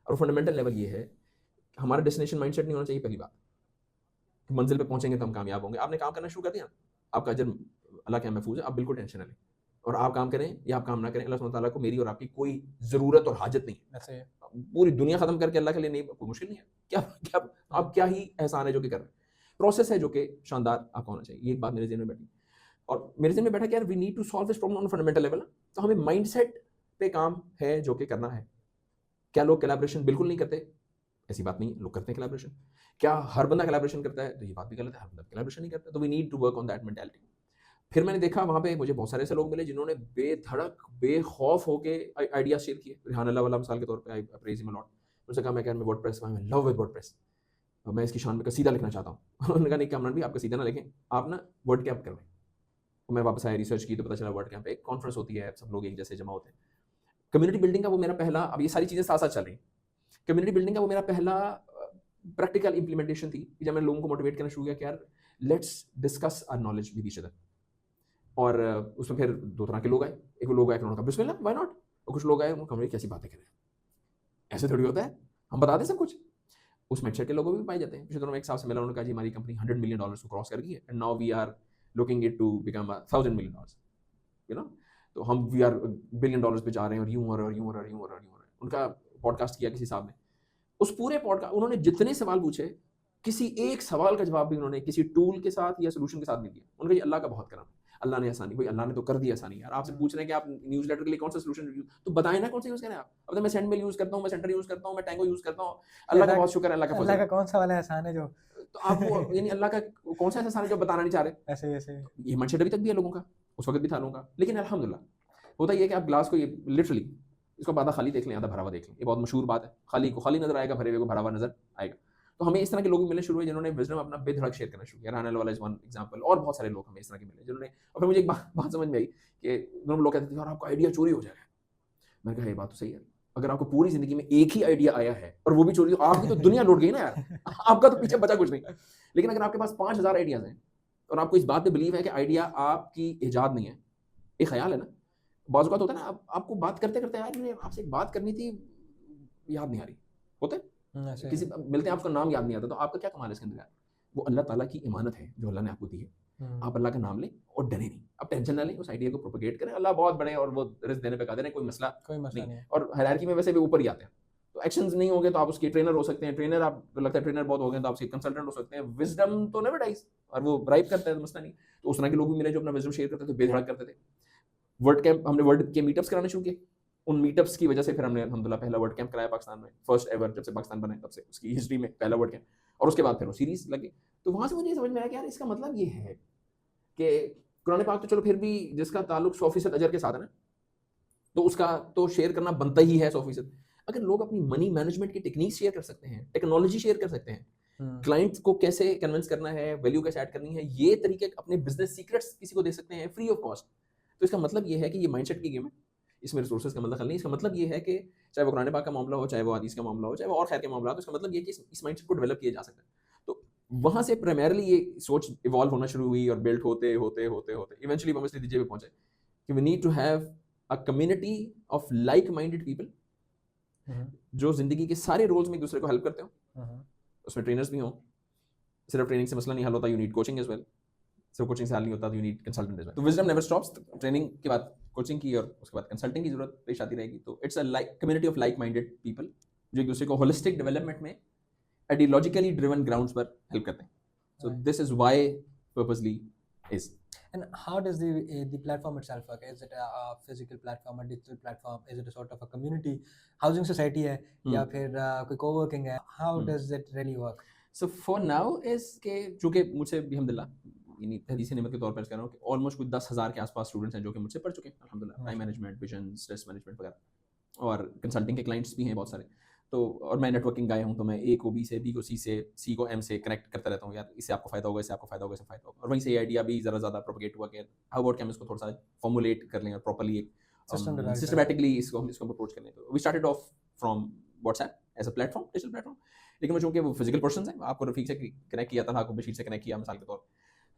और फंडामेंटल लेवल ये है, हमारा डेस्टिनेशन माइंडसेट नहीं होना चाहिए। पहली बात, मंजिल पे पहुंचेंगे तो हम कामयाब होंगे। आपने काम करना शुरू कर दिया, आपका अजर अल्लाह के यहाँ महफूज है, आप बिल्कुल टेंशन ना लें। और आप काम करें या आप काम ना करें, अल्लाह सुब्हानहू तआला को मेरी और आपकी कोई ज़रूरत और हाजत नहीं है। ऐसे ही। पूरी दुनिया ख़त्म करके अल्लाह के लिए नहीं, कोई मुश्किल नहीं है। क्या क्या आप क्या ही एहसान है जो कि कर रहे हैं। प्रोसेस है जो कि शानदार आपका होना चाहिए। ये एक बात मेरे ज़हन में बैठी, और मेरे ज़हन में बैठा कि यार we need to solve this problem on fundamental level. तो हमें माइंडसेट पे काम है जो कि करना है। क्या लोग कोलैबोरेशन बिल्कुल नहीं करते? ऐसी बात नहीं है, लोग करते हैं कोलैबोरेशन। क्या हर बंदा कोलैबोरेशन करता है? तो ये बात भी गलत है, हर बंदा कोलैबोरेशन नहीं करता। तो we need to work on that mentality. फिर मैंने देखा वहाँ पे मुझे बहुत सारे ऐसे लोग मिले जिन्होंने बेधड़क, बेखौफ होके आइडिया शेयर किए। रिहान अल्लाह वाला मिसाल के तौर पे, आई अप्रेज हिम अ लॉट। मुझसे कहा मैं WordPress, I am in love with WordPress, मैं इसकी शान में कसीदा लिखना चाहता हूँ। उन्होंने कहा नहीं कामरान भी, आप कसीदा ना लिखें, आप ना वर्ड कैंप करवाएं। तो मैं वापस आया, रिसर्च की, तो पता चला वर्ड कैंप एक कॉन्फ्रेंस होती है, सब लोग एक जैसे जमा होते हैं। कम्युनिटी बिल्डिंग का वो मेरा पहला, अब ये सारी चीज़ें साथ साथ चल रही, कम्युनिटी बिल्डिंग का वो मेरा पहला प्रैक्टिकल इंप्लीमेंटेशन थी कि जब मैंने लोगों को मोटिवेट करना शुरू किया कि यार let's discuss our knowledge with each other. और उसमें फिर 2 तरह के लोग आए। एक लोग आए, उन्होंने कहा बिस्मिल्लाह व्हाई नॉट। और कुछ लोग आए, उन्होंने कहा कैसी बातें कर रहे हैं, ऐसे थोड़ी होता है, हम बता दें सब कुछ। उस माइंडसेट के लोग भी पाए जाते हैं। पिछले दिनों में एक साहब से मिला, उन्होंने कहा जी हमारी कंपनी $100 मिलियन को क्रॉस कर गई है, and now we are looking it to become $1,000 million, you know. तो हम वी आर $1 बिलियन पे जा रहे हैं, और यूं और यूं और यूं और यूं। उनका पॉडकास्ट किया किसी साहब ने, उस पूरे पॉडकास्ट उन्होंने जितने सवाल पूछे, किसी एक सवाल का जवाब भी उन्होंने किसी टूल के साथ या सोल्यूशन के साथ नहीं दिया। उनका ये अल्लाह का बहुत करम है, अल्लाह ने आसानी, भाई अल्लाह ने तो कर दी आसानी। यार आपसे पूछ रहे हैं कि आप न्यूज़लेटर के लिए कौन सा सोल्यूशन यूज, तो बताएं ना कौन सा यूज करें आप। अब तो मैं सेंडमेल यूज करता हूँ, मैं सेंटर यूज करता हूँ, मैं टैंगो यूज करता हूँ, अल्लाह का बहुत शुक्र है, अल्लाह का अल्लाह फजल। का कौन सा वाला एहसान है जो तो आप वो यानी अल्लाह का कौन सा एहसान है जो बताना नहीं चाह रहे। ऐसे ही ऐसे ही। ये माइंडसेट अभी तक भी है लोगों का, उस वक्त भी था लोगों का। लेकिन अल्हम्दुलिल्लाह होता ये है कि आप ग्लास को, ये लिटरली इसको आधा खाली देख लें, आधा भरा हुआ देख लें। ये बहुत मशहूर बात है, खाली को खाली नजर आएगा, भरे हुए को भरा हुआ नजर आएगा। तो हमें इस तरह के लोग मिलने शुरू हुए जिन्होंने विजडम अपना बेधड़क शेयर करना शुरू किया। राना वाला इज वन एग्जांपल, और बहुत सारे लोग हमें इस तरह के मिले जिन्होंने। और फिर मुझे एक बात समझ में आई कि लोग कहते थे यार आपका आइडिया चोरी हो जाएगा। मैंने कहा ये बात तो सही है, अगर आपको पूरी जिंदगी में एक ही आइडिया आया है और वो भी चोरी, आपकी तो दुनिया लुट गई ना यार, आपका तो पीछे बचा कुछ नहीं। लेकिन अगर आपके पास 5000 आइडियाज हैं और आपको इस बात पे बिलीव है कि आइडिया आपकी इजाद नहीं है, एक ख्याल है ना, बाज़ औक़ात होता है ना, आपको बात करते-करते यार मैंने आपसे एक बात करनी थी, याद नहीं आ रही, होता है? ऐसे किसी मिलते हैं आपका नाम याद नहीं आता, तो आपका क्या कमाल है इसके अंदर यार? वो अल्लाह ताला की इमानत है जो अल्लाह ने आपको दी है। आप अल्लाह का नाम लें और डरें नहीं, आप टेंशन ना लें, उस आइडिया को प्रोपेगेट करें, अल्लाह बहुत बड़े हैं और वो रिज़्क देने पे कादिर है, कोई मसला कोई मसला नहीं। नहीं है। और हायरार्की में वैसे भी ऊपर ही आते हैं। तो एक्शंस नहीं होंगे तो आप उसके ट्रेनर हो सकते हैं, ट्रेनर आपको लगता है ट्रेनर बहुत हो गए तो आप उसके कंसल्टेंट हो सकते हैं। विज़डम तो नेवर डाइज़, और वो ब्राइब करता है तो मसला नहीं। तो उस तरह के लोग भी मिले जो अपना विज़डम शेयर करते थे, बेधड़क करते थे। वर्ड कैंप हमने वर्ल्ड के मीटअप्स कराने शुरू किए। उन मीटअप्स की वजह से फिर हमने अल्हम्दुलिल्लाह पहला वर्ड कैंप कराया पाकिस्तान में, फर्स्ट एवर जब से पाकिस्तान बना है तब से उसकी हिस्ट्री में पहला वर्ड कैंप, और उसके बाद फिर वो सीरीज़ लगी। तो वहाँ से मुझे ये समझ में आया कि यार इसका मतलब ये है कि कुरान पाक तो चलो फिर भी जिसका ताल्लुक 100% अजर के साथ है ना, तो उसका तो शेयर करना बनता ही है 100%। अगर लोग अपनी मनी मैनेजमेंट की टेक्निक्स शेयर कर सकते हैं, टेक्नोलॉजी शेयर कर सकते हैं, क्लाइंट्स को कैसे कन्विंस करना है, वैल्यू कैसे ऐड करनी है, ये तरीके अपने बिजनेस सीक्रेट्स किसी को दे सकते हैं फ्री ऑफ कॉस्ट। तो इसका मतलब ये है कि ये माइंडसेट की गेम है, इसमें रिसोर्सेज का मतलब हल नहीं। इसका मतलब ये है कि चाहे वो कुरान पाक का मामला हो, चाहे वो हदीस का मामला हो, चाहे वो और खैर के मामला हो, तो इसका मतलब ये है कि इस माइंडसेट को डेवलप किया जा सकता है। तो वहाँ से प्राइमरीली ये सोच इवॉल्व होना शुरू हुई और बिल्ड होते होते होते होते इवेंचुअली हम इस नतीजे पे पहुंचे कि we need to have a community of like minded people जो जिंदगी के सारे रोल्स में एक दूसरे को हेल्प करते हो। उसमें ट्रेनर्स भी हों, सिर्फ ट्रेनिंग से मसला नहीं हल होता, you need coaching as well. सिर्फ कोचिंग से हल नहीं होता, तो you need consultant as well. तो विजडम नेवर स्टॉप्स। ट्रेनिंग के बाद कोचिंग की और उसके बाद कंसल्टिंग की जरूरत पेश आती रहेगी। तो it's a like community of like minded people जो एक दूसरे को होलिस्टिक डेवलपमेंट में आइडियोलॉजिकली ड्रिवन ग्राउंड्स पर हेल्प करते हैं। So this is why purposely is. And how does the platform itself work? Is it a physical platform, a digital platform? Is it a sort of a community housing society है या फिर कोई co-working है? How does it really work? So for now is के चूँकि मुझसे भी अल्हम्दुलिल्लाह यानी हदीस निमत के तौर पर कह रहा हूँ कि ऑलमोस्ट कुछ 10,000 के आसपास स्टूडेंट्स हैं जो कि मुझसे पढ़ चुके हैं अल्हम्दुलिल्लाह। Time management, vision, stress management वगैरह, और कंसल्टिंग के क्लाइंट्स भी हैं बहुत सारे। तो और मैं नेटवर्किंग गाय हूँ, तो मैं ए को बी से, बी को सी से, सी को एम से कनेक्ट करता रहता हूँ, यार इससे आपको फ़ायदा होगा, इससे आपको फ़ायदा होगा, इससे फ़ायदा होगा। और वहीं से ये आइडिया भी ज़रा ज़्यादा प्रोपेगेट हुआ कि हाउ अबाउट हम इसको थोड़ा सा फॉर्मुलेट कर लें और प्रॉपर्ली एक सिस्टमैटिकली इसको अप्रोच कर लें। तो we started off from WhatsApp as a platform, digital platform. लेकिन वो चूँकि वो फिजिकल पर्सन हैं, आपको रफ़ीक से कनेक्ट किया, तलहा को बशीर से कनेक्ट किया मिसाल के तौर,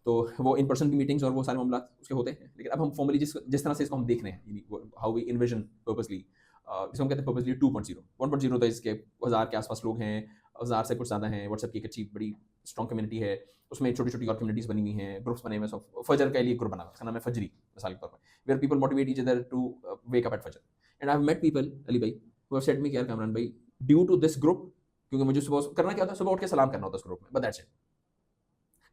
तो वो इन पर्सन की मीटिंग्स और वो सारे मामला उसके होते हैं। लेकिन अब हम फॉर्मली जिस तरह से इसको हम देख रहे हैं, हाउ वी इन्विजन पर्पसली, इसको हम कहते हैं पर्पसली 2.0। 1.0 तो इसके 1000 के आसपास लोग हैं, 1000 से कुछ ज़्यादा हैं। व्हाट्सएप की एक अच्छी बड़ी स्ट्रॉन्ग कम्युनिटी है, उसमें छोटी छोटी और कम्युनिटीज़ बनी हुई हैं, ग्रुप्स बने हुए हैं। फजर का लिए ग्रुप बना हुआ है, उसका नाम है फजरी मिसाल के तौर पर, where people motivate each other to wake up at फजर। And I have met people, Ali भाई, हु हैव सेड मी कि यार कामरान भाई, ड्यू टू दिस ग्रुप, क्योंकि मुझे सुबह करना क्या होता है, सुबह उठ के सलाम करना होता है उस ग्रुप में, बट दैट्स इट।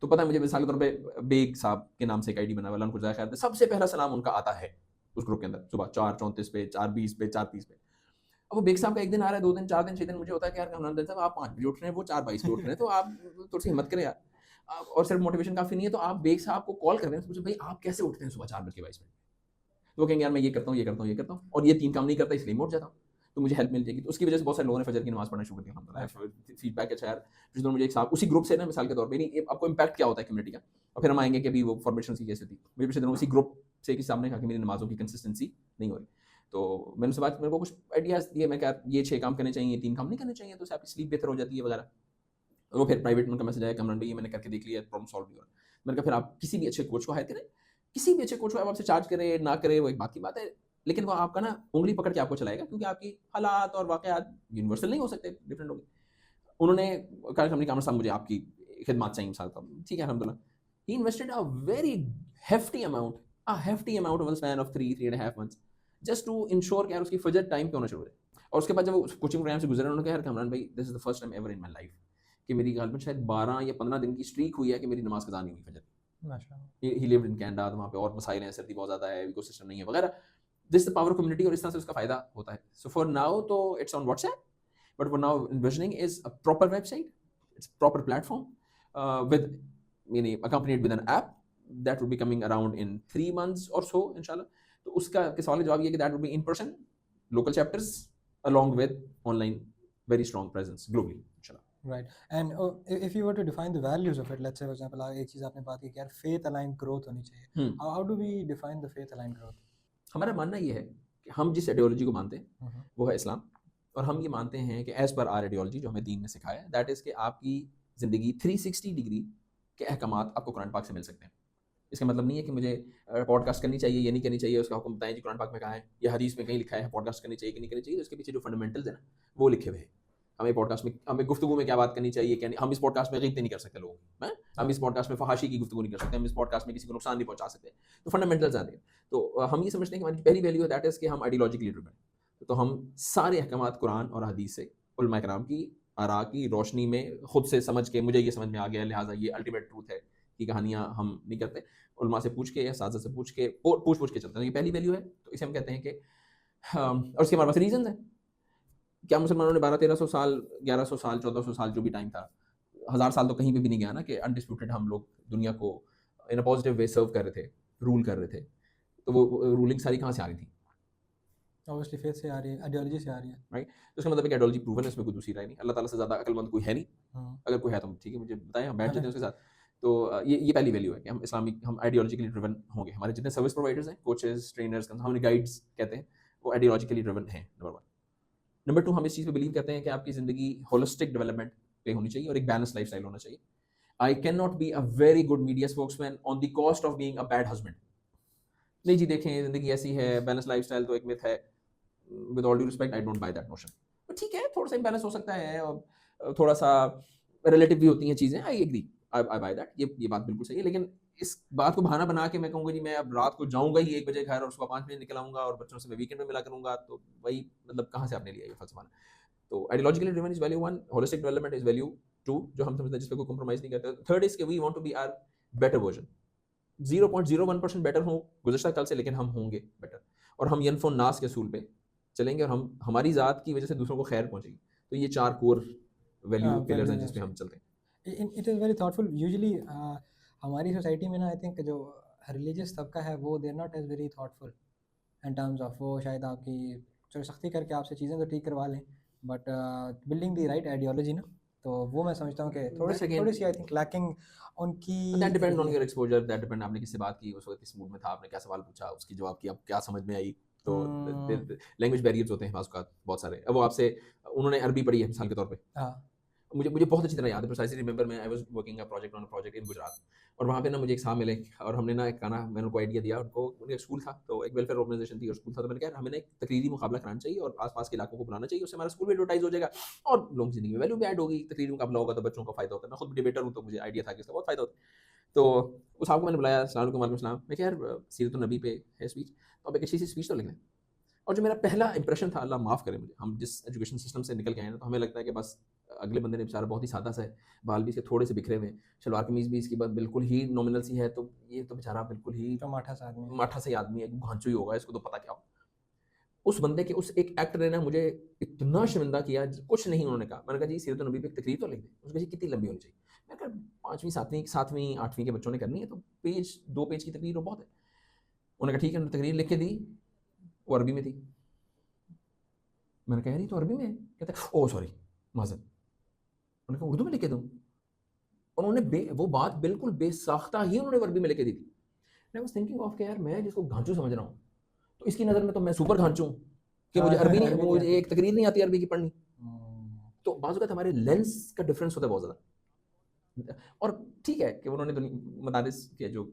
तो पता है मुझे मिसाल के तौर पे बेग साहब के नाम से एक आईडी बना हुआ है, उनको ज़ाहिर है सबसे पहला सलाम उनका आता है उस ग्रुप के अंदर सुबह 4:34 पे, 4:20 पे, 4:30 पे। अब वो बेग साहब का एक दिन आ रहा है, 2 दिन, 4 दिन, 6 दिन, मुझे होता है कि यार कामरान साहब आप 5 बजे उठ रहे हैं, वो 4:22 पे उठ रहे हैं, तो आप थोड़ी सी हिम्मत करें यार। और सिर्फ मोटिवेशन काफ़ी नहीं है, तो आप बेग साहब को कॉल कर रहे हैं, पूछो भाई आप कैसे उठते हैं सुबह 4:22 मिनट? तो वो कहेंगे यार मैं ये करता हूँ, ये करता हूँ, ये करता हूँ, और ये 3 काम नहीं करता इसलिए मैं उठ जाता हूँ, तो मुझे हेल्प मिल जाएगी। तो उसकी वजह से बहुत सारे लोगों ने फजर की नमाज़ पढ़ना शुरू कर दिया अल्हम्दुलिल्लाह। फीडबैक अच्छा यार, जिस दिन मुझे एक साहब उसी ग्रुप से ना मिसाल के तौर पे, नहीं आपको इम्पैक्ट क्या होता है कम्युनिटी का, और फिर हम आएंगे कि अभी वो फॉर्मेशन की कैसे थी। मेरे पिछले दिनों उसी ग्रुप से किसी सामने कहा कि मेरी नमाज़ों की कंसिस्टेंसी नहीं हो रही, तो मैंने उससे बात, मेरे को कुछ आइडियाज़ दिए, मैं क्या ये 6 काम करने चाहिए, 3 काम नहीं करने चाहिए, तो आपकी स्लीप बेहतर हो जाती है वगैरह। और वो फिर प्राइवेट में उनका मैसेज आया, कामरान भाई ये मैंने करके देख लिया, प्रॉब्लम सॉल्व नहीं हो रहा। मैंने कहा फिर आप किसी भी अच्छे कोच को हायर करें, किसी भी अच्छे कोच को आप आपसे चार्ज करे ना करे वो एक बात की बात है, लेकिन वो आपका ना उंगली पकड़ के आपको चलाएगा, क्योंकि आपकी हालात और वाकयात यूनिवर्सल नहीं हो सकते, डिफरेंट होंगे। उन्होंने कहा कि कामरान साहब मुझे आपकी खिदमत चाहिए मिसाल का, ठीक है अल्हम्दुलिल्लाह। He invested a very hefty amount over the span of 3.5 months just to ensure कि यार उसकी फजर टाइम पे होना शुरू हो जाए। और उसके बाद जब वो कोचिंग प्रोग्राम से गुजरे, उन्होंने कहा यार कामरान भाई this is the first time ever in my life कि मेरी गाल में शायद 12 या 15 दिन की स्ट्रीक हुई है कि मेरी नमाज कज़ा नहीं हुई फजर। माशाल्लाह। ही लिव्ड इन कनाडा, तो वहाँ पे और मसाइल हैं, सर्दी बहुत ज़्यादा है, इकोसिस्टम नहीं है वगैरह। This is the power of community, और इस तरह से उसका फ़ायदा होता है। सो फॉर नाउ तो it's on WhatsApp, but for now envisioning is a proper website, it's a proper platform with meaning accompanied with an app that will be coming around in 3 months or so inshallah. तो उसका के सवाल का जवाब ये कि that will be in person, local chapters along with online very strong presence globally inshallah. Right. And if you were to define the values of it, let's say for example एक चीज़ आपने बात की कि यार faith aligned growth होनी चाहिए। How do we define the faith aligned growth? हमारा मानना ये है कि हम जिस आइडियोलॉजी को मानते हैं वो है इस्लाम, और हम ये मानते हैं कि एज़ पर आर आइडियोलॉजी जो हमें दीन ने सिखाया है, दैट इज़ कि आपकी ज़िंदगी 360 डिग्री के अहकामात आपको कुरान पाक से मिल सकते हैं। इसका मतलब नहीं है कि मुझे पॉडकास्ट करनी चाहिए या नहीं करनी चाहिए, उसका हुक्म बताएं जी कुरान पाक में कहा है या हदीस में कहीं लिखा है पॉडकास्ट करनी चाहिए कि नहीं करनी चाहिए। तो इसके पीछे जो फंडामेंटल्स है ना वो लिखे हुए हैं। हमें पॉडकास्ट में, हमें गुफ्तगू में क्या बात करनी चाहिए क्या नहीं। हम इस पॉडकास्ट में ग़ीबत नहीं कर सकते लोगों की, हम इस पॉडकास्ट में फहाशी की गुफ्तगू नहीं कर सकते, हम इस पॉडकास्ट में किसी को नुकसान नहीं पहुंचा सकते। तो फंडामेंटल्स आते हैं। तो हम ये समझते हैं कि हमारी पहली वैल्यू दैट इज़ कि हम आइडियोलॉजिकली ड्रिवन। तो हम सारे अहकामात कुरान और हदीस से, उलमा कराम की आरा की रोशनी में खुद से समझ के मुझे ये समझ में आ गया, लिहाजा ये अल्टीमेट ट्रूथ है कि कहानियाँ हम नहीं करते, उलमा से पूछ के या साजा से पूछ के चलते हैं। ये पहली वैल्यू है। तो इसे हम कहते हैं कि और उसके हमारे पास रीजन है। क्या मुसलमानों ने 1200-1300 साल, 1100 साल, 1400 साल जो भी टाइम था, 1000 साल तो कहीं पे भी नहीं गया ना कि अनडिस्प्यूटेड हम लोग दुनिया को इन अ पॉजिटिव वे सर्व कर रहे थे, रूल कर रहे थे। तो वो रूलिंग सारी कहाँ से आ रही थी? ऑब्वियसली फेथ से आ रही है, आइडियोलॉजी से आ रही है, राइट। तो इसका मतलब है कि आइडियोलॉजी प्रूवन है, इसमें कोई दूसरी राय नहीं। अल्लाह ताला से ज़्यादा अक्लमंद कोई है नहीं। अगर कोई है तो ठीक है मुझे बताएं, हम बैठ जाते हैं उसके साथ। तो ये पहली वैल्यू है कि हम आइडियोलॉजिकली ड्रिवन होंगे। हमारे जितने सर्विस प्रोवाइडर्स हैं, कोचेस, ट्रेनर्स, हमारे गाइड्स कहते हैं, वो आइडियोलॉजिकली ड्रिवन हैं, नंबर 1। नंबर 2, हम इस चीज़ पे बिलीव करते हैं कि आपकी ज़िंदगी होलिस्टिक डेवलपमेंट पे होनी चाहिए और एक बैलेंस लाइफस्टाइल होना चाहिए। I can not be a very good media spokesman on the cost of being a bad husband. नहीं जी, देखें ज़िंदगी ऐसी है, बैलेंस लाइफस्टाइल तो एक मिथ है। With all due respect, I don't by that notion. तो ठीक है, थोड़ा सा इम्बैलेंस हो सकता है और थोड़ा सा रिलेटिव भी होती हैं चीज़ें। I agree, I buy that, ये बात बिल्कुल सही है। लेकिन इस बात को बहाना बना के मैं कहूँगा जी मैं अब रात को जाऊँगा ही 1 बजे घर और सुबह 5 बजे निकल आऊँगा और बच्चों से मैं वीकेंड में मिला करूँगा, तो वही मतलब कहाँ से आपने लिया ये फलसफा? तो ideologically driven is value 1, holistic development is value 2, जो हम समझते हैं जिस पे कोई कॉम्प्रोमाइज़ नहीं करते। थर्ड इज कि we want to be our better version. 0.01% better हो गुज़श्ता कल से, लेकिन हम होंगे बेटर। और हम यनफ़ुन नास के असूल पे चलेंगे और हम हमारी ज़ात की वजह से दूसरों को खैर पहुँचेगी। तो ये 4 कोर वैल्यू पिलर्स हैं जिस पे हम चलते हैं। It is very thoughtful. Usually हमारी सोसाइटी में ना, आई थिंक जो रिलीजियस तबका है वो they are not as very thoughtful in terms of, वो शायद आपकी चलो सख्ती करके आपसे चीज़ें तो ठीक करवा लें, but building the right ideology ना, तो वो मैं समझता हूँ कि थोड़ी सी आई थिंक लैकिंग उनकी। That depend on your exposure, that depend आपने किससे बात की, उस वक्त किस मूड में था, आपने क्या सवाल पूछा, उसकी जवाब की आपको क्या समझ में आई। तो लैंग्वेज बैरियर्स होते हैं बहुत सारे। अब वो आपसे, उन्होंने अरबी पढ़ी है मिसाल के तौर पे, हाँ, मुझे बहुत अच्छी तरह याद है, प्रिसाइसली रिमेंबर मैं I was working a project in Gujarat, और वहाँ पे ना मुझे एक साहब मिले और हमने ना एक गाना, मैंने उनको आइडिया दिया, उनको उनका स्कूल था, तो एक वेलफेयर ऑर्गेनाइजेशन थी और स्कूल था, तो मैंने कहा हमें ना एक तकरीरी मुकाबला कराना चाहिए और आसपास के इलाकों को बुलाना चाहिए, उससे हमारा स्कूल भी एडवर्टाइज हो जाएगा और लोगों की जिंदगी में वैल्यू भी ऐड होगी। तकरीरी मुकाबला होगा तो बच्चों का फायदा होता है। मैं खुद डिबेटर हूँ तो मुझे आइडिया था कि इसका बहुत फायदा होता है। तो उस साहब को मैंने बुलाया, अस्सलाम वालेकुम, वालेकुम सलाम। मैं क्या यार सीरत नबी पे है स्पीच, तो अब एक अच्छी सी स्पीच तो लिख लें। और जो मेरा पहला इंप्रेशन था, अल्लाह माफ़ करे मुझे, हम जिस एजुकेशन सिस्टम से निकल के आए ना, तो हमें लगता है कि बस अगले बंदे ने बेचारा बहुत ही सादा सा है, बाल भी इसके थोड़े से बिखरे हुए हैं, शलवार कमीज़ भी इसकी बात बिल्कुल ही नॉमिनल सी है, तो ये तो बेचारा बिल्कुल ही टमाटर सा आदमी है। माठा सा ही आदमी है, घांचू ही होगा, इसको तो पता क्या हो। उस बंदे के, उस एक एक्टर ने ना मुझे इतना शर्मिंदा किया, कुछ नहीं उन्होंने कहा। मैंने कहा जी सीरत नबी पे एक तकरीर तो लिख दें। उसने कहा जी कितनी लंबी होनी चाहिए? मैं कहा 5वीं 7वीं 8वीं के बच्चों ने करनी है तो पेज 2 पेज की तकरीर हो बहुत है। उन्होंने कहा ठीक है, उन्होंने तकरीर लिख के दी, वो अरबी में थी। मैंने कहा यार ये तो अरबी में है। कहते हैं ओह सॉरी माज़रत। उन्होंने कहा उर्दू में लिख के दूँ? उन्होंने वो बात बिल्कुल बेसाख्ता ही उन्होंने अरबी में लिख के दी थी। आई वाज थिंकिंग ऑफ कि यार मैं जिसको घांचू समझ रहा हूँ, तो इसकी नज़र में तो मैं सुपर घांचू हूँ कि मुझे अरबी नहीं, मुझे एक तकरीर नहीं आती अरबी की पढ़नी। तो बाज़ वक़्त हमारे लेंस का डिफरेंस होता है बहुत ज़्यादा। और ठीक है कि उन्होंने मदारिस के जो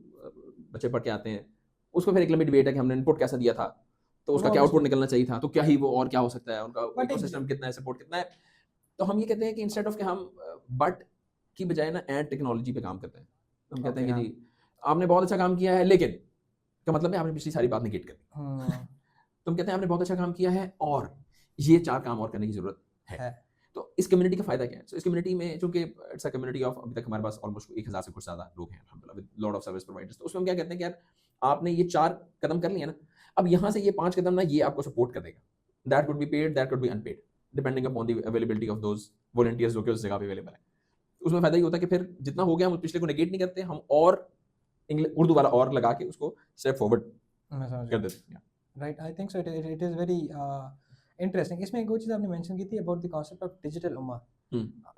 बच्चे पढ़ के आते हैं, उसको फिर एक लंबी डिबेट है कि हमने इनपुट कैसा दिया था, तो उसका क्या आउटपुट निकलना चाहिए था, तो क्या ही वो और क्या हो सकता है, उनका इकोसिस्टम कितना है, सपोर्ट कितना है। तो हम ये कहते हैं कि इंस्टेड ऑफ कि हम बट की बजाय ना एंड टेक्नोलॉजी पे काम करते हैं। हम कहते हैं कि जी आपने बहुत अच्छा काम किया है, लेकिन का मतलब है आपने पिछली सारी बात नेगेट कर दी। तुम कहते हैं आपने बहुत अच्छा काम किया है और ये 4 काम और करने की ज़रूरत है। तो इस कम्युनिटी का फ़ायदा क्या है? सो इस कम्युनिटी में, चूँकि इट्स अ कम्युनिटी ऑफ, अभी तक हमारे पास ऑलमोस्ट 1000 से कुछ ज़्यादा लोग हैं अल्हम्दुलिल्लाह, with lot of service providers. तो उसमें हम क्या कहते हैं कि यार आपने ये 4 कदम कर लिए ना, अब यहाँ से ये 5 कदम ना ये आपको सपोर्ट कर देगा। That could be paid, that could be unpaid, depending upon the availability of those volunteers जो कि उस जगह पे अवेलेबल है। उसमें फ़ायदा ये होता है कि फिर जितना हो गया हम पिछले को नेगेट नहीं करते, हम और उर्दू वाला और लगा के उसको स्टेप फॉरवर्ड कर देते हैं। Right, I think so it is very interesting. इसमें एक और चीज़ आपने मेंशन की थी about the concept of digital उम्मा,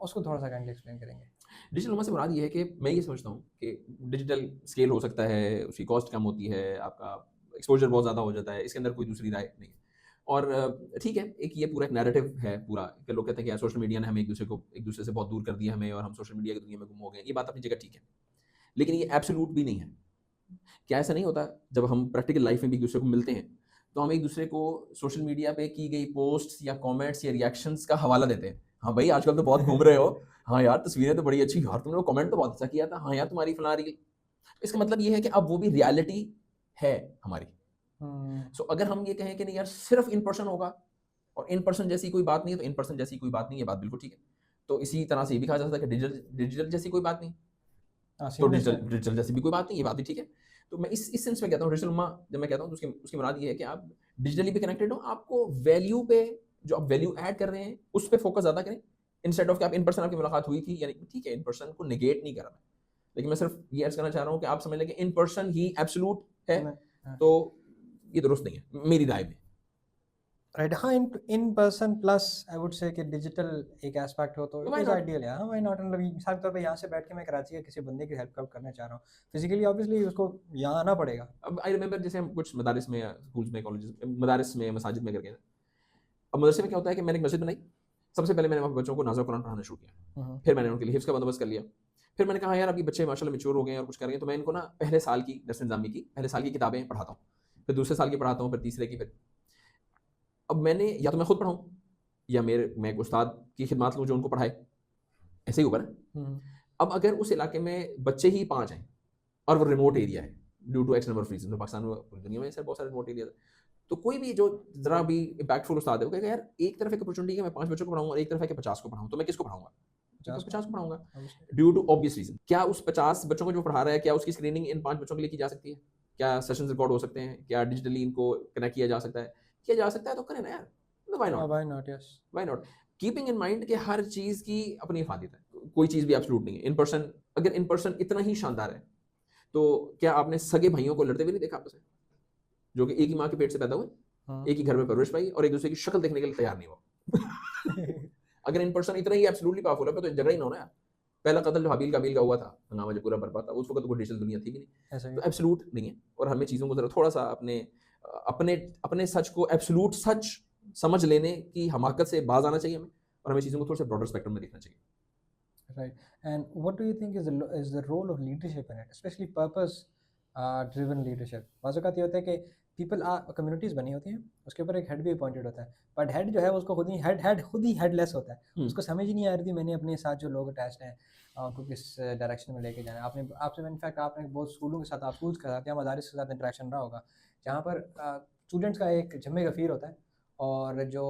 उसको थोड़ा सा काइंडली एक्सप्लेन करेंगे। डिजिटल उम्मा से मुराद ये है कि मैं ये समझता हूँ कि डिजिटल स्केल हो सकता है, उसकी कॉस्ट कम होती है, आपका एक्सपोजर बहुत ज़्यादा हो जाता है, इसके अंदर कोई दूसरी राय नहीं है। और ठीक है, एक ये पूरा एक नैरेटिव है पूरा कि लोग कहते हैं कि यार सोशल मीडिया ने हमें एक दूसरे से बहुत दूर कर दिया हमें और हम सोशल मीडिया की दुनिया में गुम हो गए। ये बात अपनी जगह ठीक है, लेकिन ये एब्सोल्यूट भी नहीं है। क्या ऐसा नहीं होता जब हम प्रैक्टिकल लाइफ में भी एक दूसरे को मिलते हैं तो हम एक दूसरे को सोशल मीडिया पे की गई पोस्ट्स या कमेंट्स या रिएक्शंस का हवाला देते हैं, हाँ भाई आजकल तो बहुत घूम रहे हो, हाँ यार तस्वीरें तो बड़ी अच्छी, यार तुमने कमेंट तो बहुत अच्छा किया था, हाँ यार तुम्हारी फलां रील। इसका मतलब ये है कि अब वो भी रियलिटी है हमारी। सो अगर हम ये कहें कि नहीं यार सिर्फ इन पर्सन होगा और इन पर्सन जैसी कोई बात नहीं है, तो इन पर्सन जैसी कोई बात नहीं है, बात बिल्कुल ठीक है। तो इसी तरह से ये भी कहा जा सकता है कि डिजिटल डिजिटल जैसी कोई बात नहीं, तो डिजिटल डिजिटल जैसी भी कोई बात नहीं, ये बात भी ठीक है। तो मैं इस सेंस में कहता हूँ डिजिटल उम्मा जब मैं कहता हूँ तो उसकी उसकी मुराद ये है कि आप डिजिटली भी कनेक्टेड हो, आपको वैल्यू पे जो आप वैल्यू ऐड कर रहे हैं उस पर फोकस ज़्यादा करें, इंस्टेड ऑफ कि आप इन पर्सन आपकी मुलाकात हुई थी, यानी ठीक है इन पर्सन को निगेट नहीं कर रहा, लेकिन मैं सिर्फ ये अर्ज करना चाह रहा हूँ कि आप समझ लें कि इन पर्सन ही एब्सोल्यूट है, तो ये दुरुस्त नहीं है मेरी राय में। राइट, हाँ, in person plus I would से कि डिजिटल एक एस्पेक्ट हो तो Why it is not? Ideal है। हाँ, व्हाई नॉट। मतलब मिसाल के तौर पे यहाँ से बैठ के मैं कराची के किसी बंदे की हेल्प करना चाह रहा हूँ, फिजिकली ऑब्वियसली उसको यहाँ आना पड़ेगा। अब आई रिमेंबर जैसे हम कुछ मदारिस में स्कूल्स में कॉलेजेस मदारिस में मसाजिद में करके, अब मदरसे में क्या होता है कि मैंने एक मस्जिद बनाई, सबसे पहले मैंने वहाँ बच्चों को नाज़ कुरान पढ़ाना शुरू किया, फिर मैंने उनके लिए हिफ्ज़ का बंदोबस्त कर लिया, फिर मैंने कहा यार अभी बच्चे माशाल्लाह मैच्योर हो गए हैं और कुछ कर रहे हैं, तो मैं इनको ना पहले साल की दरस निज़ामी की पहले साल की किताबें पढ़ाता हूँ, फिर दूसरे साल की पढ़ाता हूँ, फिर तीसरे की, फिर अब मैंने या तो मैं खुद पढ़ाऊँ या मैं एक उस्ताद की खिदमत लूँ जो उनको पढ़ाए, ऐसे ही होगा ना। अब अगर उस इलाके में बच्चे ही 5 हैं और वो रिमोट एरिया है due to X number of reason, तो पाकिस्तान में पूरी दुनिया में ऐसे बहुत सारे रिमोट एरिया है, तो कोई भी जो जरा भी इम्पैक्टफुल उस्ताद है वो कहेगा यार एक तरफ एक अपॉर्चुनिटी है मैं 5 बच्चों को पढ़ाऊंगा और एक तरफ है कि 50 को पढ़ाऊँ, तो मैं किसको पढ़ाऊंगा? 50 को पढ़ाऊंगा, ड्यू टू ऑब्वियस रीजन। क्या उस 50 बच्चों को जो पढ़ा रहा है क्या उसकी स्क्रीनिंग इन 5 बच्चों के लिए की जा सकती है? क्या सेशंस रिकॉर्ड हो सकते हैं? क्या डिजिटली इनको कनेक्ट किया जा सकता है? किया जा सकता है तो करें ना यार, why not, why not, yes, why not, keeping in mind कि हर चीज़ की अपनी इफादत है, कोई चीज़ भी एब्सोल्यूट नहीं है। इन पर्सन अगर इन पर्सन इतना ही शानदार है तो क्या आपने सगे भाइयों को लड़ते हुए नहीं देखा आपस में, जो कि एक ही माँ के पेट से पैदा हुए, एक ही घर में परवरिश पाई और एक दूसरे की शक्ल देखने के लिए तैयार नहीं हुआ। अगर इन पर्सन इतना ही एब्सोल्युटली पावरफुल है तो झगड़ा ही ना होना यार। पहला कत्ल जो हबील काबील का हुआ था, हंगामा जब पूरा बर्बाद था, उस वक्त तो कोई डिजिटल दुनिया थी भी नहीं, तो एब्सोल्यूट नहीं है। और हमें चीज़ों को जरा थोड़ा सा अपने अपने अपने सच को एब्सोल्यूट सच समझ लेने की हमाकत से बाज आना चाहिए हमें, और हमें चीज़ों को थोड़ा सा ब्रॉडर स्पेक्ट्रम में देखना चाहिए। Right. And what do you think is the role of leadership in it, especially purpose driven leadership? बाज़ औक़ात ये होता है कि पीपल कम्युनिटीज़ बनी होती हैं, उसके ऊपर एक हेड भी अपॉइंटेड होता है, बट हेड जो है उसको खुद ही हेडलेस होता है, उसको समझ ही नहीं आ रही थी मैंने अपने साथ जो लोग अटैच्ड हैं उनको किस डायरेक्शन में लेके जाना है। आपसे इनफैक्ट आपने बहुत स्कूलों के साथ, आप स्कूल्स के साथ या मदारिस के साथ इंटरेक्शन रहा होगा, जहाँ पर स्टूडेंट्स का एक जमे गफ़ीर होता है और जो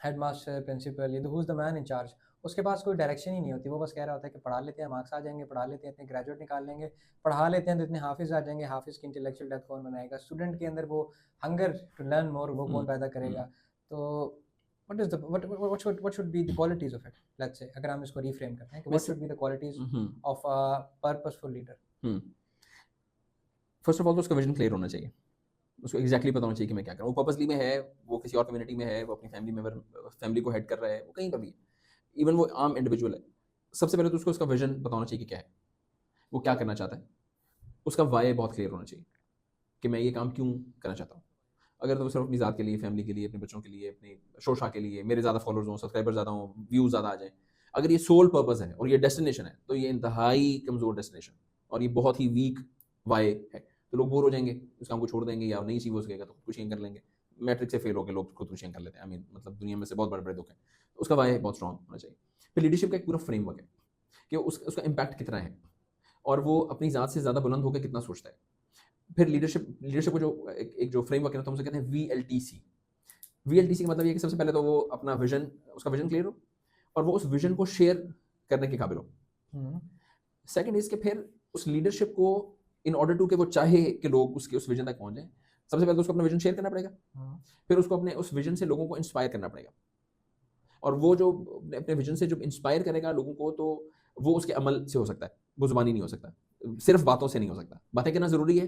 headmaster principal who is the man in charge, उसके पास कोई डायरेक्शन ही नहीं होती। वो बस कह रहा होता है कि पढ़ा लेते हैं मार्क्स आ जाएंगे, पढ़ा लेते हैं इतने ग्रेजुएट निकाल लेंगे, पढ़ा लेते हैं तो इतने हाफिज़ आ जाएंगे, हाफिज़ की इंटेलेक्चुअल डेप्थ कौन बनाएगा, स्टूडेंट के अंदर वो हंगर टू लर्न मोर वो कौन पैदा करेगा। तो what should be the qualities of it, let's say अगर हम इसको reframe करते हैं कि what should be the qualities of a purposeful leader? First of all तो उसका विजन क्लियर होना चाहिए, उसको एग्जैक्टली पता होना चाहिए कि मैं क्या कर रहा हूँ। वो पर्पसली में है, वो किसी और कम्युनिटी में है, वो अपनी फैमिली को हेड कर रहा है, वो कहीं पर भी है, इवन वो आम इंडिविजुअल है, सबसे पहले तो उसको उसका विजन बताना चाहिए कि क्या है, वो क्या करना चाहता है, उसका वाई बहुत क्लियर होना चाहिए कि मैं ये काम क्यों करना चाहता हूँ। अगर तो सिर्फ अपनी ज़ात के लिए, फैमिली के लिए, अपने बच्चों के लिए, अपनी शोशा के लिए, मेरे ज़्यादा फॉलोअर्स हों, सब्सक्राइबर ज़्यादा हों, व्यूज़ ज़्यादा आ जाएँ, अगर ये सोल पर्पस है और ये डेस्टिनेशन है तो ये इंतहाई कमज़ोर डेस्टिनेशन और ये बहुत ही वीक वाई है, तो लोग बोर हो जाएंगे, उस काम को छोड़ देंगे या नई चीज़ हो सकेगा तो खुदकुशियाँ कर लेंगे। मैट्रिक से फेल होकर लोग खुदकुशियाँ कर लेते हैं, आई मीन मतलब दुनिया में से बहुत बड़े बड़े दुख हैं, तो उसका वाई बहुत स्ट्रॉन्ग होना चाहिए। फिर लीडरशिप का एक पूरा फ्रेमवर्क है कि उसका इम्पैक्ट कितना है और वो अपनी ज़ात से ज़्यादा बुलंद होकर कितना सोचता है। फिर लीडरशिप को जो एक जो फ्रेमवर्क है ना, तो हम उसे कहते हैं VLTC। VLTC का मतलब ये कि सबसे पहले तो वो अपना विजन, उसका विजन क्लियर हो और वो उस विजन को शेयर करने के काबिल हो। सेकंड इज कि फिर उस लीडरशिप को इन ऑर्डर टू कि वो चाहे कि लोग उसके उस विजन तक पहुंच जाएं, सबसे पहले तो उसको अपना विजन शेयर करना पड़ेगा, फिर उसको अपने उस विजन से लोगों को इंस्पायर करना पड़ेगा, और वो जो अपने विजन से जो इंस्पायर करेगा लोगों को, तो वो उसके अमल से हो सकता है, वो जुबानी नहीं हो सकता, सिर्फ बातों से नहीं हो सकता। बातें करना ज़रूरी है,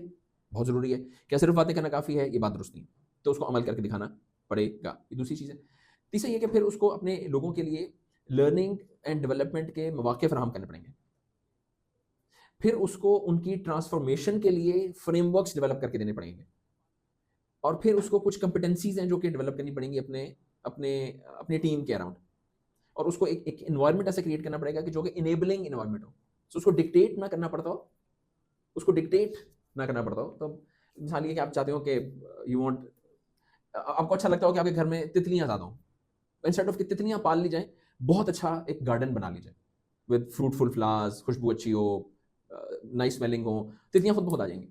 बहुत ज़रूरी है, क्या सिर्फ बातें करना काफ़ी है? ये बात दुरुस्त नहीं, तो उसको अमल करके दिखाना पड़ेगा, ये दूसरी चीज़ है। तीसरा ये कि फिर उसको अपने लोगों के लिए लर्निंग एंड डेवलपमेंट के मौके फराहम करने पड़ेंगे, फिर उसको उनकी ट्रांसफॉर्मेशन के लिए फ्रेमवर्क्स डेवलप करके देने पड़ेंगे, और फिर उसको कुछ कंपिटेंसीज हैं जो कि डेवलप करनी पड़ेंगी अपने अपने अपने टीम के अराउंड, और उसको एक इन्वायरमेंट ऐसा क्रिएट करना पड़ेगा कि जो कि इनेबलिंग इन्वायरमेंट हो, तो उसको डिक्टेट ना करना पड़ता हो, उसको डिक्टेट ना करना पड़ता हो, तो मिसाल ये कि आप चाहते हो कि यू वांट, आपको अच्छा लगता हो कि आपके घर में तितलियां ज़्यादा हों, इंस्टेड ऑफ कि तितलियां पाल ली जाए, बहुत अच्छा एक गार्डन बना ली जाए विद फ्रूटफुल फ्लावर्स, खुशबू अच्छी हो, नाइस स्मेलिंग हो, तितलियां खुद बहुत आ जाएंगी।